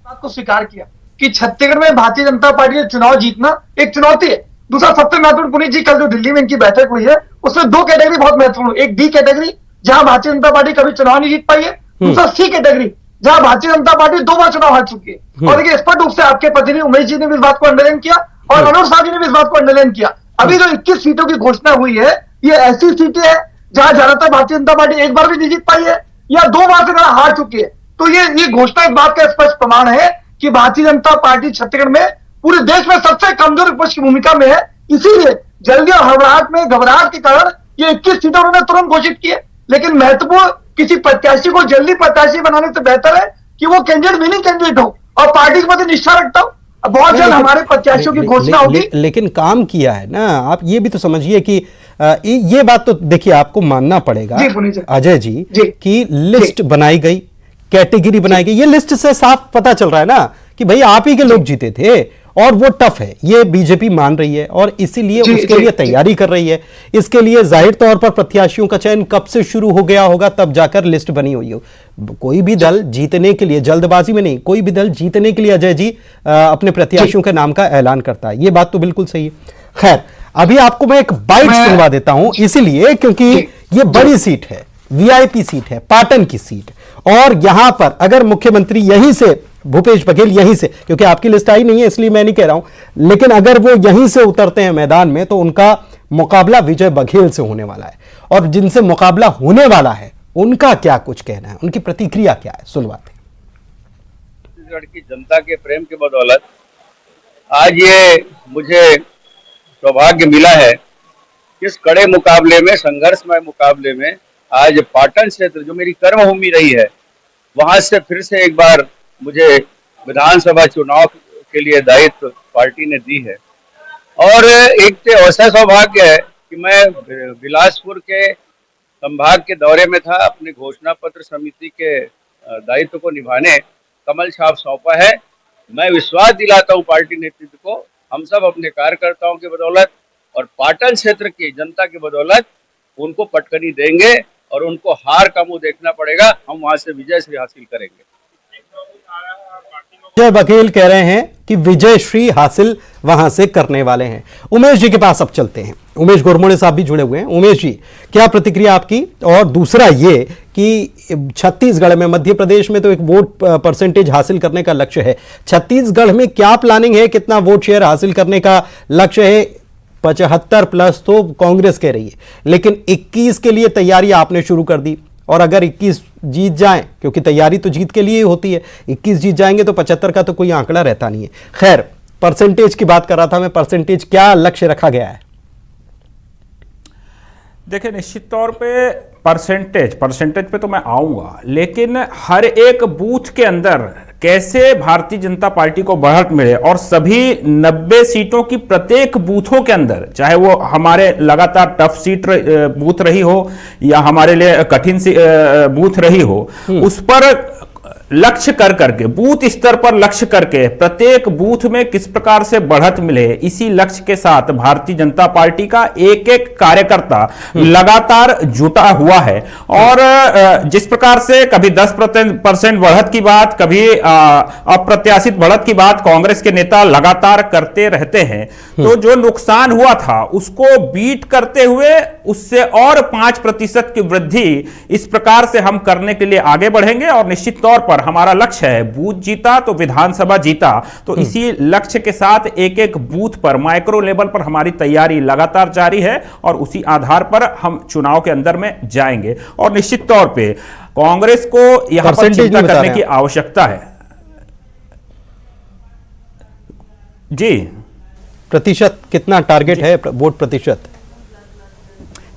बात को स्वीकार किया कि छत्तीसगढ़ में भारतीय जनता पार्टी ने चुनाव जीतना एक चुनौती है। दूसरा सबसे महत्वपूर्ण, पुनीत जी, कल जो दिल्ली में इनकी बैठक हुई है उसमें 2 कैटेगरी बहुत महत्वपूर्ण, एक डी कैटेगरी जहां भारतीय जनता पार्टी कभी चुनाव नहीं जीत पाई है, दूसरा सी कैटेगरी जहां भारतीय जनता पार्टी 2 बार चुनाव हार चुकी है। और देखिए, स्पष्ट रूप से आपके प्रतिनिधि उमेश जी ने भी इस बात को अंडरलाइन किया और अनुर साहब जी ने भी इस बात को अंडरलाइन किया। अभी जो 21 सीटों की घोषणा हुई है, ये ऐसी सीटें हैं जहां ज्यादातर भारतीय जनता पार्टी एक बार भी नहीं जीत पाई है या 2 बार से ज्यादा हार चुकी है। तो ये घोषणा इस बात का स्पष्ट प्रमाण है कि भारतीय जनता पार्टी छत्तीसगढ़ में पूरे देश में सबसे कमजोर विपक्ष की भूमिका में है। इसीलिए जल्दी और हड़बड़ाहट में, घबराहट के कारण ये 21 सीटें उन्होंने तुरंत घोषित की है। लेकिन महत्वपूर्ण, किसी प्रत्याशी को जल्दी प्रत्याशी बनाने से बेहतर है कि वो कैंडिडेट विनिंग कैंडिडेट हो और पार्टी के प्रति निष्ठा रखता हो। बहुत जल्द हमारे प्रत्याशियों की घोषणा होगी। लेकिन काम किया है ना, आप ये भी तो समझिए कि ये बात तो देखिए आपको मानना पड़ेगा अजय जी कि लिस्ट बनाई गई, कैटेगरी बनाई गई। ये लिस्ट से साफ पता चल रहा है ना कि भाई आप ही के लोग जीते थे और वो टफ है, ये बीजेपी मान रही है और इसीलिए उसके लिए तैयारी कर रही है। इसके लिए जाहिर तौर पर प्रत्याशियों का चयन कब से शुरू हो गया होगा, तब जाकर लिस्ट बनी हुई हो। कोई भी दल जीतने के लिए, जल्दबाजी में नहीं, कोई भी दल जीतने के लिए अजय जी अपने प्रत्याशियों के नाम का ऐलान करता है। ये बात तो बिल्कुल सही है। खैर, अभी आपको मैं एक बाइट सुनवा देता हूं, इसीलिए क्योंकि ये बड़ी सीट है, वीआईपी सीट है, पाटन की सीट, और यहां पर अगर मुख्यमंत्री यहीं से, भूपेश बघेल यहीं से, क्योंकि आपकी लिस्ट आई नहीं है इसलिए मैं नहीं कह रहा हूं, लेकिन अगर वो यहीं से उतरते हैं मैदान में तो उनका मुकाबला विजय बघेल से होने वाला है। और जिनसे मुकाबला होने वाला है उनका क्या कुछ कहना है, उनकी प्रतिक्रिया क्या है, सुनवाते हैं। छत्तीसगढ़ की जनता के प्रेम की बदौलत आज ये मुझे सौभाग्य मिला है कि इस कड़े मुकाबले में, संघर्षमय मुकाबले में आज पाटन क्षेत्र जो मेरी कर्मभूमि रही है, वहां से फिर से एक बार मुझे विधानसभा चुनाव के लिए दायित्व पार्टी ने दी है। और एक तो ऐसा सौभाग्य है कि मैं बिलासपुर के संभाग के दौरे में था, अपने घोषणा पत्र समिति के दायित्व को निभाने कमल छाप सौंपा है। मैं विश्वास दिलाता हूं पार्टी नेतृत्व को, हम सब अपने कार्यकर्ताओं की बदौलत और पाटन क्षेत्र की जनता की बदौलत उनको पटकनी देंगे और उनको हार का मुंह देखना पड़ेगा, हम वहां से विजय श्री हासिल करेंगे। जय बघेल कह रहे हैं कि विजय श्री हासिल वहां से करने वाले हैं। उमेश जी के पास अब चलते हैं। उमेश गोरमोड़े साहब भी जुड़े हुए हैं। उमेश जी, क्या प्रतिक्रिया आपकी? और दूसरा ये कि छत्तीसगढ़ में, मध्य प्रदेश में तो एक वोट परसेंटेज हासिल करने का लक्ष्य है, छत्तीसगढ़ में क्या प्लानिंग है, कितना वोट शेयर हासिल करने का लक्ष्य है? 75+ तो कांग्रेस कह रही है, लेकिन 21 के लिए तैयारी आपने शुरू कर दी, और अगर 21 जीत जाएं, क्योंकि तैयारी तो जीत के लिए ही होती है, 21 जीत जाएंगे तो 75 का तो कोई आंकड़ा रहता नहीं है। खैर, परसेंटेज की बात कर रहा था मैं, परसेंटेज क्या लक्ष्य रखा गया है? देखिए, निश्चित तौर पे परसेंटेज पे तो मैं आऊंगा, लेकिन हर एक बूथ के अंदर कैसे भारतीय जनता पार्टी को बढ़त मिले और सभी 90 सीटों की प्रत्येक बूथों के अंदर, चाहे वो हमारे लगातार टफ सीट बूथ रही हो या हमारे लिए कठिन बूथ रही हो, उस पर लक्ष्य कर करके, बूथ स्तर पर लक्ष्य करके प्रत्येक बूथ में किस प्रकार से बढ़त मिले, इसी लक्ष्य के साथ भारतीय जनता पार्टी का एक एक कार्यकर्ता लगातार जुटा हुआ है। और जिस प्रकार से कभी 10% बढ़त की बात, कभी अप्रत्याशित बढ़त की बात कांग्रेस के नेता लगातार करते रहते हैं, तो जो नुकसान हुआ था उसको बीट करते हुए उससे और 5% की वृद्धि इस प्रकार से हम करने के लिए आगे बढ़ेंगे। और निश्चित तौर पर हमारा लक्ष्य है, बूथ जीता तो विधानसभा जीता, तो इसी लक्ष्य के साथ एक एक बूथ पर, माइक्रो लेवल पर हमारी तैयारी लगातार जारी है और उसी आधार पर हम चुनाव के अंदर में जाएंगे। और निश्चित तौर पे कांग्रेस को यहां पर चिंता करने की आवश्यकता है। जी, प्रतिशत कितना टारगेट है, वोट प्रतिशत?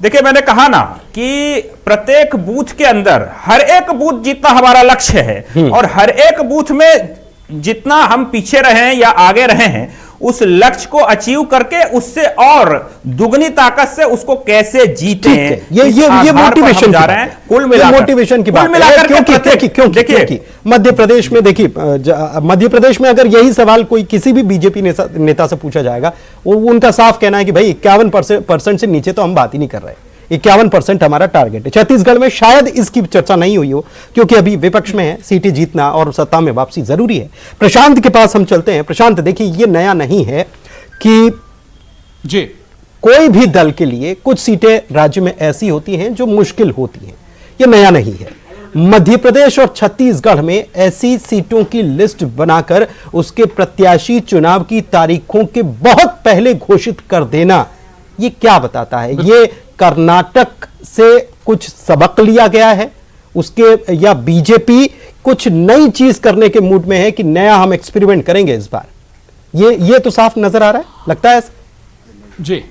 देखिए, मैंने कहा ना कि प्रत्येक बूथ के अंदर हर एक बूथ जीतना हमारा लक्ष्य है, और हर एक बूथ में जितना हम पीछे रहे हैं या आगे रहे हैं, उस लक्ष्य को अचीव करके उससे और दुगनी ताकत से उसको कैसे जीते हैं, ये मोटिवेशन जा रहे हैं। कुल मिलाकर मोटिवेशन की बात है। क्योंकि मध्य प्रदेश में, देखिए, मध्य प्रदेश में अगर यही सवाल कोई किसी भी बीजेपी नेता से पूछा जाएगा, वो उनका साफ कहना है कि भाई 51% से नीचे तो हम बात ही नहीं कर रहे, 51% हमारा टारगेट है। छत्तीसगढ़ में शायद इसकी चर्चा नहीं हुई हो, क्योंकि अभी विपक्ष में है, सीटें जीतना और सत्ता में वापसी जरूरी है। प्रशांत के पास हम चलते हैं। प्रशांत, देखिए, ये नया नहीं है कि जी कोई भी दल के लिए कुछ सीटें राज्य में ऐसी होती हैं जो मुश्किल होती हैं, ये नया नहीं है। मध्य प्रदेश और छत्तीसगढ़ में ऐसी सीटों की लिस्ट बनाकर उसके प्रत्याशी चुनाव की तारीखों के बहुत पहले घोषित कर देना, ये क्या बताता है? ये कर्नाटक से कुछ सबक लिया गया है उसके, या बीजेपी कुछ नई चीज करने के मूड में है कि नया हम एक्सपेरिमेंट करेंगे इस बार? ये तो साफ नजर आ रहा है, लगता है ऐसा? जी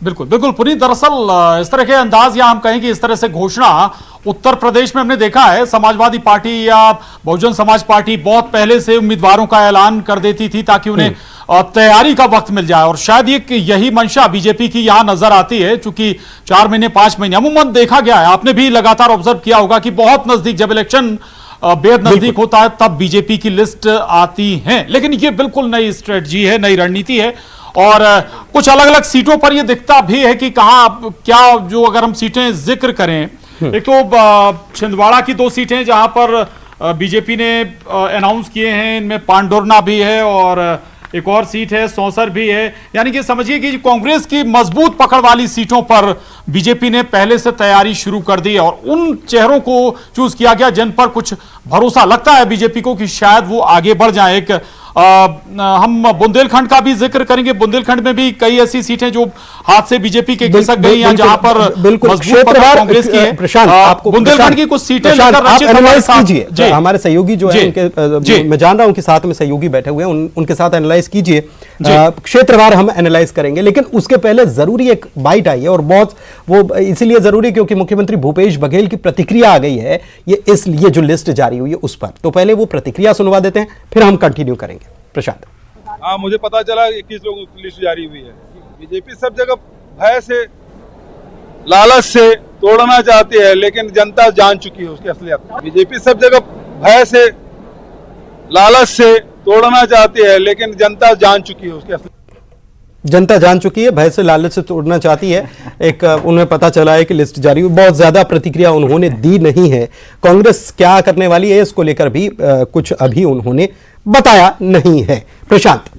बिल्कुल बिल्कुल पुनीत, दरअसल इस तरह के अंदाज या हम कहें कि इस तरह से घोषणा उत्तर प्रदेश में हमने देखा है। समाजवादी पार्टी या बहुजन समाज पार्टी बहुत पहले से उम्मीदवारों का ऐलान कर देती थी ताकि उन्हें तैयारी का वक्त मिल जाए, और शायद यही मंशा बीजेपी की यहां नजर आती है। चूंकि 4 महीने 5 महीने अमूमन देखा गया है, आपने भी लगातार ऑब्जर्व किया होगा कि बहुत नजदीक, जब इलेक्शन बेहद नजदीक होता है तब बीजेपी की लिस्ट आती है। लेकिन ये बिल्कुल नई स्ट्रेटजी है, नई रणनीति है, और कुछ अलग अलग सीटों पर यह दिखता भी है कि कहां क्या, जो अगर हम सीटें जिक्र करें, एक तो छिंदवाड़ा की 2 सीटें जहां पर बीजेपी ने अनाउंस किए हैं, इनमें पांडुरना भी है और एक और सीट है सौंसर भी है। यानी कि समझिए कि कांग्रेस की मजबूत पकड़ वाली सीटों पर बीजेपी ने पहले से तैयारी शुरू कर दी और उन चेहरों को चूज किया गया जिन पर कुछ भरोसा लगता है बीजेपी को कि शायद वो आगे बढ़ जाए। एक हम बुंदेलखंड का भी जिक्र करेंगे। बुंदेलखंड में भी कई ऐसी सीटें जो हाथ से बीजेपी के खिसक गई हैं, जहां पर मजबूत पकड़ कांग्रेस की है। प्रशांत, आपको बुंदेलखंड की कुछ सीटें लेकर रचित कीजिए, हमारे सहयोगी जो है उनके, मैं जान रहा हूं कि साथ में सहयोगी बैठे हुए हैं, उनके साथ एनालाइज कीजिए। क्षेत्रवार हम एनालाइज करेंगे, लेकिन उसके पहले जरूरी एक बाइट आई है, और बहुत वो इसीलिए जरूरी क्योंकि मुख्यमंत्री भूपेश बघेल की प्रतिक्रिया आ गई है ये जो लिस्ट जारी हुई है उस पर। तो पहले वो प्रतिक्रिया सुनवा देते हैं, फिर हम कंटिन्यू करेंगे। प्रशांत, मुझे पता चला 21 लोगों की लिस्ट जारी हुई है। बीजेपी सब जगह भय से, लालच से तोड़ना चाहती है, लेकिन जनता जान चुकी है उसकी असलियत। बीजेपी सब जगह भय से, लालच से तोड़ना चाहती है, लेकिन जनता जान चुकी है उसकी असलियत। जनता जान चुकी है, भय से लालच से तोड़ना चाहती है। एक उन्हें पता चला है कि लिस्ट जारी हुई, बहुत ज्यादा प्रतिक्रिया उन्होंने दी नहीं है। कांग्रेस क्या करने वाली है इसको लेकर भी कुछ अभी उन्होंने बताया नहीं है। प्रशांत,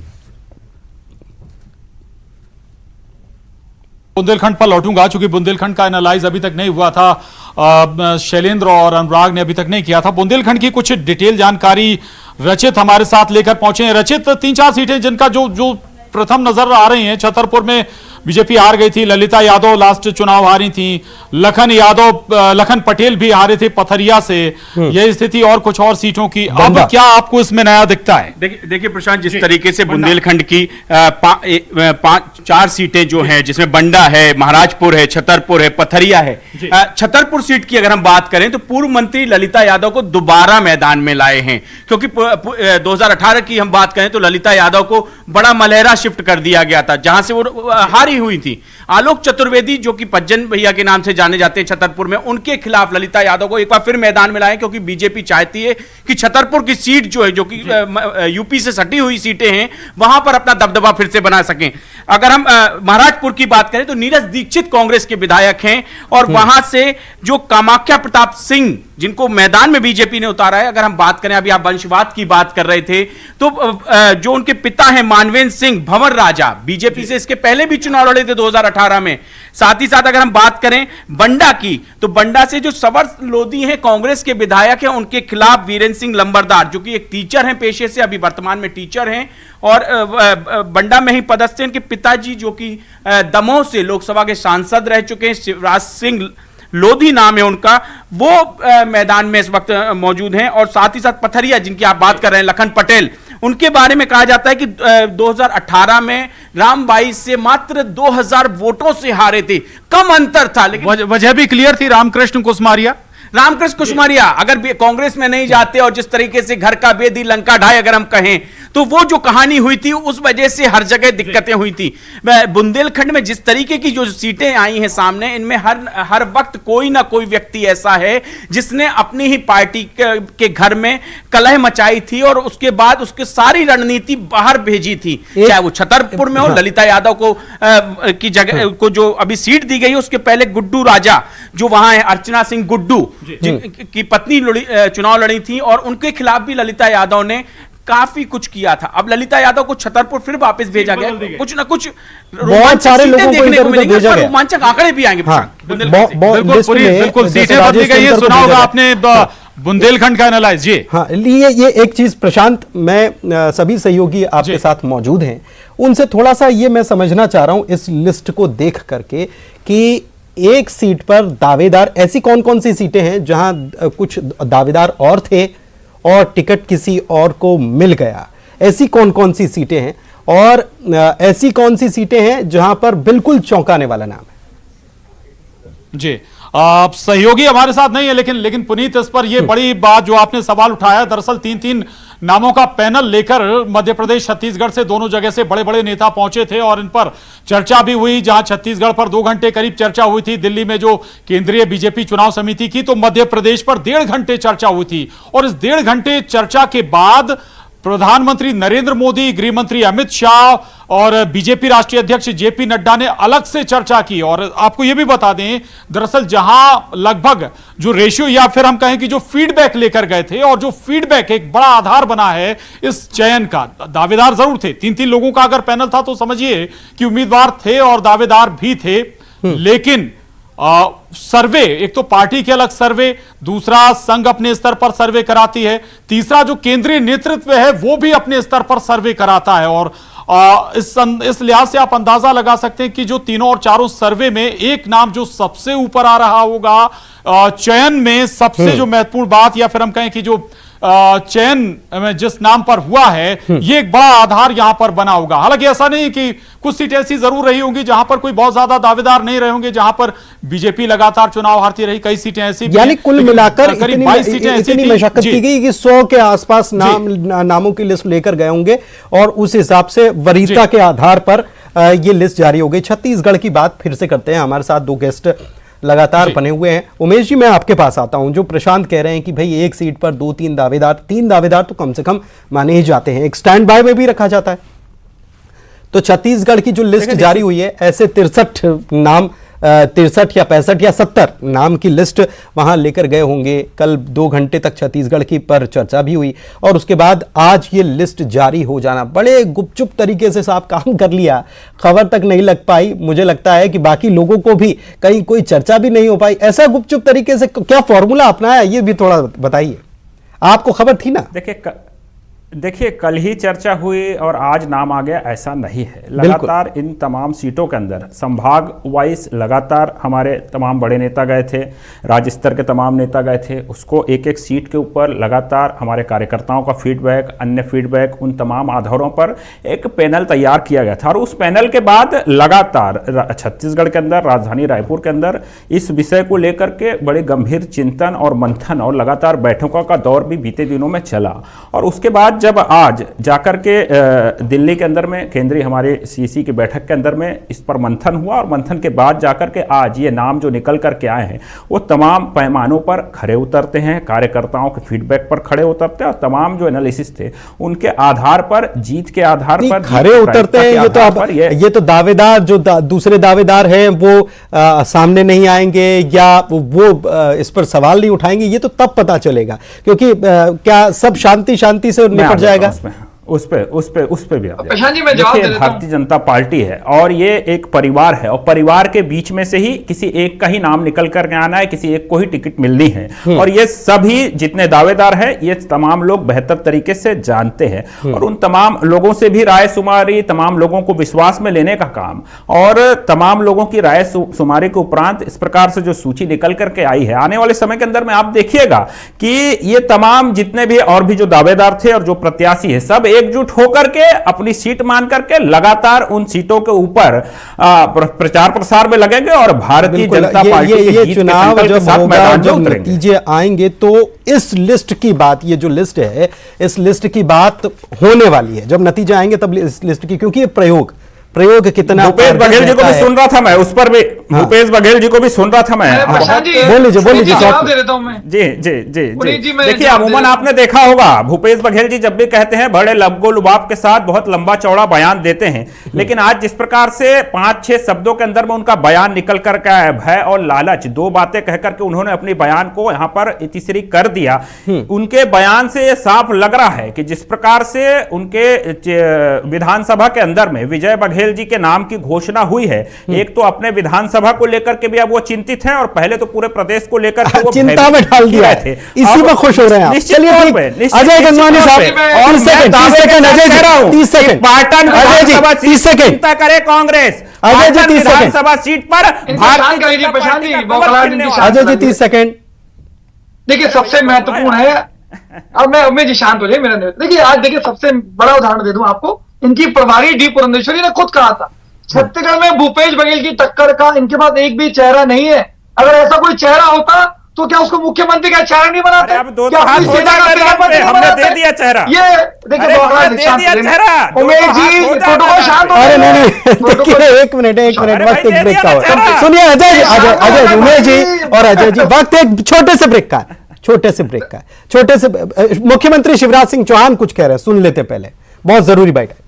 बुंदेलखंड पर लौटूंगा, चूंकि बुंदेलखंड का एनालाइज अभी तक नहीं हुआ था। शैलेंद्र और अनुराग ने अभी तक नहीं किया था। बुंदेलखंड की कुछ डिटेल जानकारी रचित हमारे साथ लेकर पहुंचे हैं। रचित, 3-4 सीटें जिनका जो प्रथम नजर आ रही हैं, छतरपुर में बीजेपी हार गई थी, ललिता यादव लास्ट चुनाव हारी थी, लखन पटेल भी हारे थे पथरिया से, यह स्थिति और कुछ और सीटों की। अब क्या आपको इसमें नया दिखता है? देखिए प्रशांत, जिस तरीके से बुंदेलखंड की 4 सीटें जो हैं, जिसमें बंडा है, महाराजपुर है, छतरपुर है, पथरिया है। छतरपुर सीट की अगर हम बात करें तो पूर्व मंत्री ललिता यादव को दोबारा मैदान में लाए हैं, क्योंकि 2018 की हम बात करें तो ललिता यादव को बड़ा मलेरा शिफ्ट कर दिया गया था, जहां से वो हारी हुई थी। आलोक चतुर्वेदी जो कि पज्जन भैया के नाम से जाने जाते हैं छतरपुर में, उनके खिलाफ ललिता यादव को एक बार फिर मैदान में लाए, क्योंकि बीजेपी चाहती है कि छतरपुर की सीट जो है, जो कि यूपी से सटी हुई सीटें हैं, वहां पर अपना दबदबा फिर से बना सकें। अगर हम महाराजपुर की बात करें तो नीरज दीक्षित कांग्रेस के विधायक हैं, और वहां से जो कामाख्या प्रताप सिंह जिनको मैदान में बीजेपी ने उतारा है, अगर हम बात करें, अभी आप वंशवाद की बात कर रहे थे, तो जो उनके पिता हैं मानवेंद्र सिंह भंवर राजा, बीजेपी से इसके पहले भी चुनाव लड़े थे 2018 में। साथ ही साथ अगर हम बात करें बंडा की, तो बंडा से जो सवर लोधी हैं कांग्रेस के विधायक हैं, उनके खिलाफ वीरेंद्र सिंह लंबरदार जो कि एक टीचर हैं पेशे से, अभी वर्तमान में टीचर हैं, और बंडा में ही पदस्थ हैं। उनके पिताजी जो कि दमोह से लोकसभा के सांसद रह चुके हैं, शिवराज सिंह लोधी नाम है उनका, वो मैदान में इस वक्त मौजूद हैं। और साथ ही साथ पथरिया जिनकी आप बात कर रहे हैं, लखन पटेल, उनके बारे में कहा जाता है कि 2018 में रामबाई से मात्र 2000 वोटों से हारे थे, कम अंतर था, लेकिन वजह भी क्लियर थी। रामकृष्ण कुशमारिया अगर कांग्रेस में नहीं जाते, और जिस तरीके से घर का बेदी लंका ढाई अगर हम कहें, तो वो जो कहानी हुई थी उस वजह से हर जगह दिक्कतें हुई थी। बुंदेलखंड में जिस तरीके की जो सीटें आई हैं सामने, इनमें हर वक्त कोई ना कोई व्यक्ति ऐसा है जिसने अपनी ही पार्टी के घर में कलह मचाई थी, और उसके बाद उसकी सारी रणनीति बाहर भेजी थी, चाहे वो छतरपुर में हो। ललिता यादव को की जगह को जो अभी सीट दी गई, उसके पहले गुड्डू राजा जो वहां है, अर्चना सिंह गुड्डू की पत्नी चुनाव लड़ी थी, और उनके खिलाफ भी ललिता यादव ने काफी कुछ किया था। अब ललिता यादव को छतरपुर फिर वापस भेजा गया, कुछ ना कुछ बहुत सारे लोगों को देखने को मिलेंगे, रोमांचक आंकड़े भी आएंगे। बिल्कुल सीटें बदली गई है, सुना होगा आपने बुंदेलखंड का एनालाइज। जी हाँ, ये एक चीज प्रशांत, मैं सभी सहयोगी आपके साथ मौजूद हैं, उनसे थोड़ा सा ये मैं समझना चाह रहा हूं इस लिस्ट को देख करके कि एक सीट पर दावेदार, ऐसी कौन कौन सी सीटें हैं जहां कुछ दावेदार और थे और टिकट किसी और को मिल गया, ऐसी कौन कौन सी सीटें हैं, और ऐसी कौन सी सीटें हैं जहां पर बिल्कुल चौंकाने वाला नाम है? जी, सहयोगी हमारे साथ नहीं है, लेकिन पुनीत, इस पर यह बड़ी बात जो आपने सवाल उठाया, दरअसल 3-3 नामों का पैनल लेकर मध्य प्रदेश छत्तीसगढ़ से दोनों जगह से बड़े बड़े नेता पहुंचे थे, और इन पर चर्चा भी हुई। जहां छत्तीसगढ़ पर 2 घंटे करीब चर्चा हुई थी, दिल्ली में जो केंद्रीय बीजेपी चुनाव समिति की, तो मध्य प्रदेश पर 1.5 घंटे चर्चा हुई थी। और इस 1.5 घंटे चर्चा के बाद प्रधानमंत्री नरेंद्र मोदी, गृह मंत्री अमित शाह और बीजेपी राष्ट्रीय अध्यक्ष जेपी नड्डा ने अलग से चर्चा की। और आपको यह भी बता दें, दरअसल जहां लगभग जो रेशियो या फिर हम कहें कि जो फीडबैक लेकर गए थे, और जो फीडबैक एक बड़ा आधार बना है इस चयन का, दावेदार जरूर थे, 3-3 लोगों का अगर पैनल था तो समझिए कि उम्मीदवार थे और दावेदार भी थे, लेकिन सर्वे, एक तो पार्टी के अलग सर्वे, दूसरा संघ अपने स्तर पर सर्वे कराती है, तीसरा जो केंद्रीय नेतृत्व है वो भी अपने स्तर पर सर्वे कराता है। और इस लिहाज से आप अंदाजा लगा सकते हैं कि जो तीनों और चारों सर्वे में एक नाम जो सबसे ऊपर आ रहा होगा चयन में, सबसे जो महत्वपूर्ण बात, या फिर हम कहें कि जो चयन में जिस नाम पर हुआ है, ये एक बड़ा आधार यहां पर बना होगा। हालांकि ऐसा नहीं कि कुछ सीटें ऐसी जरूर रही होंगी जहां पर कोई बहुत ज्यादा दावेदार नहीं रहे होंगे, जहां पर बीजेपी लगातार चुनाव हारती रही, कई सीटें ऐसी, यानी कुल मिलाकर करीब 22 सीटें ऐसी इतनी मशक्कत की गई कि 100 के आसपास नामों की लिस्ट लेकर गए होंगे और उस हिसाब से वरीयता के आधार पर ये लिस्ट जारी हो गई। छत्तीसगढ़ की बात फिर से करते हैं, हमारे साथ दो गेस्ट लगातार बने हुए हैं। उमेश जी, मैं आपके पास आता हूं। जो प्रशांत कह रहे हैं कि भाई एक सीट पर 2-3 दावेदार, 3 दावेदार तो कम से कम माने ही जाते हैं, एक स्टैंड बाय में भी रखा जाता है। तो छत्तीसगढ़ की जो लिस्ट जारी हुई है, ऐसे 63 नाम, 63 या 65 या 70 नाम की लिस्ट वहां लेकर गए होंगे। कल 2 घंटे तक छत्तीसगढ़ की पर चर्चा भी हुई और उसके बाद आज ये लिस्ट जारी हो जाना, बड़े गुपचुप तरीके से साहब काम कर लिया, खबर तक नहीं लग पाई। मुझे लगता है कि बाकी लोगों को भी कहीं कोई चर्चा भी नहीं हो पाई। ऐसा गुपचुप तरीके से क्या फॉर्मूला अपनाया, ये भी थोड़ा बताइए। आपको खबर थी ना? देखिए कल ही चर्चा हुई और आज नाम आ गया, ऐसा नहीं है। लगातार इन तमाम सीटों के अंदर संभाग वाइज लगातार हमारे तमाम बड़े नेता गए थे, राज्य स्तर के तमाम नेता गए थे, उसको एक एक सीट के ऊपर लगातार हमारे कार्यकर्ताओं का फीडबैक, अन्य फीडबैक, उन तमाम आधारों पर एक पैनल तैयार किया गया था। और उस पैनल के बाद लगातार छत्तीसगढ़ के अंदर, राजधानी रायपुर के अंदर इस विषय को लेकर के बड़े गंभीर चिंतन और मंथन और लगातार बैठकों का दौर भी बीते दिनों में चला। और उसके बाद जब आज जाकर के दिल्ली के अंदर में केंद्रीय हमारे सीसी की बैठक के अंदर में इस पर मंथन हुआ और मंथन के बाद जाकर के आज ये नाम जो निकल करके आए हैं वो तमाम पैमानों पर खड़े उतरते हैं, कार्यकर्ताओं के फीडबैक पर खड़े उतरते हैं और तमाम जो एनालिसिस थे उनके आधार पर, जीत के आधार पर खड़े उतरते हैं। ये तो अब ये तो दावेदार जो दूसरे दावेदार हैं वो सामने नहीं आएंगे या वो इस पर सवाल नहीं उठाएंगे, ये तो तब पता चलेगा, क्योंकि क्या सब शांति से निपट जाएगा। उस पे भी देखिए, भारतीय जनता पार्टी है और ये एक परिवार है और परिवार के बीच में से ही किसी एक का ही नाम निकल कर आना है, किसी एक को ही टिकट मिलनी है। और ये सभी जितने दावेदार हैं ये तमाम लोग बेहतर तरीके से जानते हैं और उन तमाम लोगों से भी राय शुमारी, तमाम लोगों को विश्वास में लेने का काम और तमाम लोगों की राय शुमारी के उपरांत इस प्रकार से जो सूची निकल करके आई है, आने वाले समय के अंदर में आप देखिएगा कि ये तमाम जितने भी और भी जो दावेदार थे और जो प्रत्याशी है, सब एकजुट होकर के अपनी सीट मान करके लगातार उन सीटों के ऊपर प्रचार प्रसार में लगेंगे और भारतीय जनता पार्टी ये चुनाव जब होगा, जब नतीजे आएंगे तो इस लिस्ट की बात, ये जो लिस्ट है इस लिस्ट की बात होने वाली है। जब नतीजे आएंगे तब इस लिस्ट की, क्योंकि ये प्रयोग कितना, भूपेश बघेल जी को भी सुन रहा था मैं, उस पर भी भूपेश बघेल जी को भी सुन रहा था मैं। बोल लीजिए जवाब दे देता हूं मैं। जी। देखिए अमूमन आपने देखा होगा भूपेश बघेल जी जब भी कहते हैं बड़े लबगो लुबाब के साथ बहुत लंबा चौड़ा बयान देते हैं, लेकिन आज जिस प्रकार से 5-6 शब्दों के अंदर में उनका बयान निकल कर के आया, भय और लालच, 2 बातें कह करके उन्होंने अपनी बयान को यहां पर इतिश्री कर दिया। उनके बयान से साफ लग रहा है कि जिस प्रकार से उनके विधानसभा के अंदर में विजय बघेल जी के नाम की घोषणा हुई है, एक तो अपने विधानसभा को लेकर के भी अब वो चिंतित हैं और पहले तो पूरे प्रदेश को लेकर के वो चिंता में डाल दिया थे, इसी में खुश हो रहे हैं। चलिए अजय गंगवानी साहब, 30 सेकंड अजय जी, पाटन विधानसभा सीट चिंता करे कांग्रेस, अजय जी 30 सेकंड विधानसभा सीट पर अजय जी 30 सेकंड। देखिए सबसे महत्वपूर्ण है, अब मैं जी शांत हो जाए मेरा। देखिए आज देखिए सबसे बड़ा उदाहरण दे दूं आपको, इनकी प्रभारी डी पुरंदेश्वरी ने खुद कहा था छत्तीसगढ़ में भूपेश बघेल की टक्कर का इनके पास एक भी चेहरा नहीं है। अगर ऐसा कोई चेहरा होता तो क्या उसको मुख्यमंत्री का चेहरा नहीं बनाते? हमने दे दिया चेहरा। ये देखिए उमेश जी प्रोटोकॉल शांत हो। देखिए एक मिनट वक्त एक ब्रेक का हो। सुनिए अजय उमेश जी और अजय जी, वक्त एक छोटे से ब्रेक का है। मुख्यमंत्री शिवराज सिंह चौहान कुछ कह रहे हैं, सुन लेते पहले, बहुत जरूरी बात है।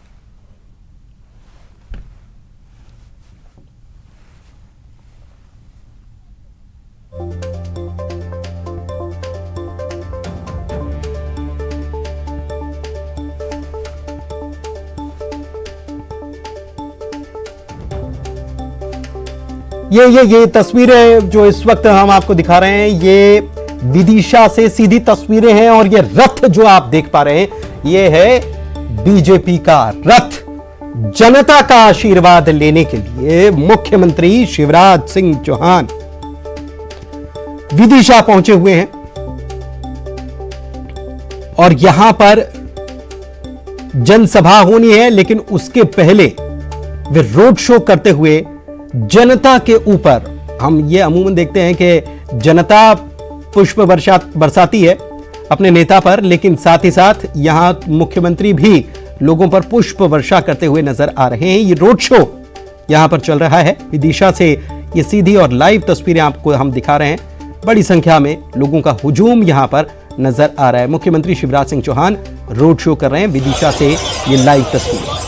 ये तस्वीरें जो इस वक्त हम आपको दिखा रहे हैं, ये विदिशा से सीधी तस्वीरें हैं और ये रथ जो आप देख पा रहे हैं, ये है बीजेपी का रथ। जनता का आशीर्वाद लेने के लिए मुख्यमंत्री शिवराज सिंह चौहान विदिशा पहुंचे हुए हैं और यहां पर जनसभा होनी है, लेकिन उसके पहले वे रोड शो करते हुए जनता के ऊपर, हम ये अमूमन देखते हैं कि जनता पुष्प बरसाती है अपने नेता पर, लेकिन साथ ही साथ यहां मुख्यमंत्री भी लोगों पर पुष्प वर्षा करते हुए नजर आ रहे हैं। ये रोड शो यहां पर चल रहा है विदिशा से। ये सीधी और लाइव तस्वीरें आपको हम दिखा रहे हैं। बड़ी संख्या में लोगों का हुजूम यहां पर नजर आ रहा है। मुख्यमंत्री शिवराज सिंह चौहान रोड शो कर रहे हैं विदिशा से। ये लाइव तस्वीर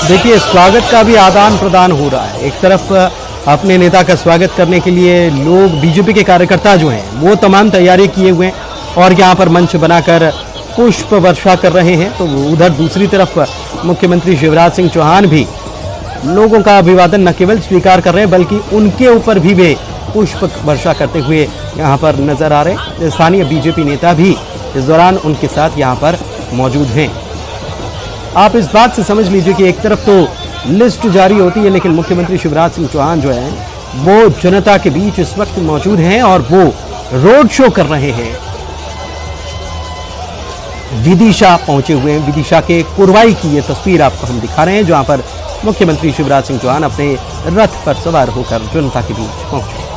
देखिए, स्वागत का भी आदान प्रदान हो रहा है। एक तरफ अपने नेता का स्वागत करने के लिए लोग, बीजेपी के कार्यकर्ता जो हैं, वो तमाम तैयारी किए हुए हैं और यहाँ पर मंच बनाकर पुष्प वर्षा कर रहे हैं। तो उधर दूसरी तरफ मुख्यमंत्री शिवराज सिंह चौहान भी लोगों का अभिवादन न केवल स्वीकार कर रहे हैं, बल्कि उनके ऊपर भी वे पुष्प वर्षा करते हुए यहाँ पर नजर आ रहे हैं। स्थानीय बीजेपी नेता भी इस दौरान उनके साथ यहाँ पर मौजूद हैं। आप इस बात से समझ लीजिए कि एक तरफ तो लिस्ट जारी होती है, लेकिन मुख्यमंत्री शिवराज सिंह चौहान जो है वो जनता के बीच इस वक्त मौजूद हैं और वो रोड शो कर रहे हैं। विदिशा पहुंचे हुए हैं। विदिशा के कुरवाई की ये तस्वीर आपको हम दिखा रहे हैं, जहां पर मुख्यमंत्री शिवराज सिंह चौहान अपने रथ पर सवार होकर जनता के बीच पहुंचे।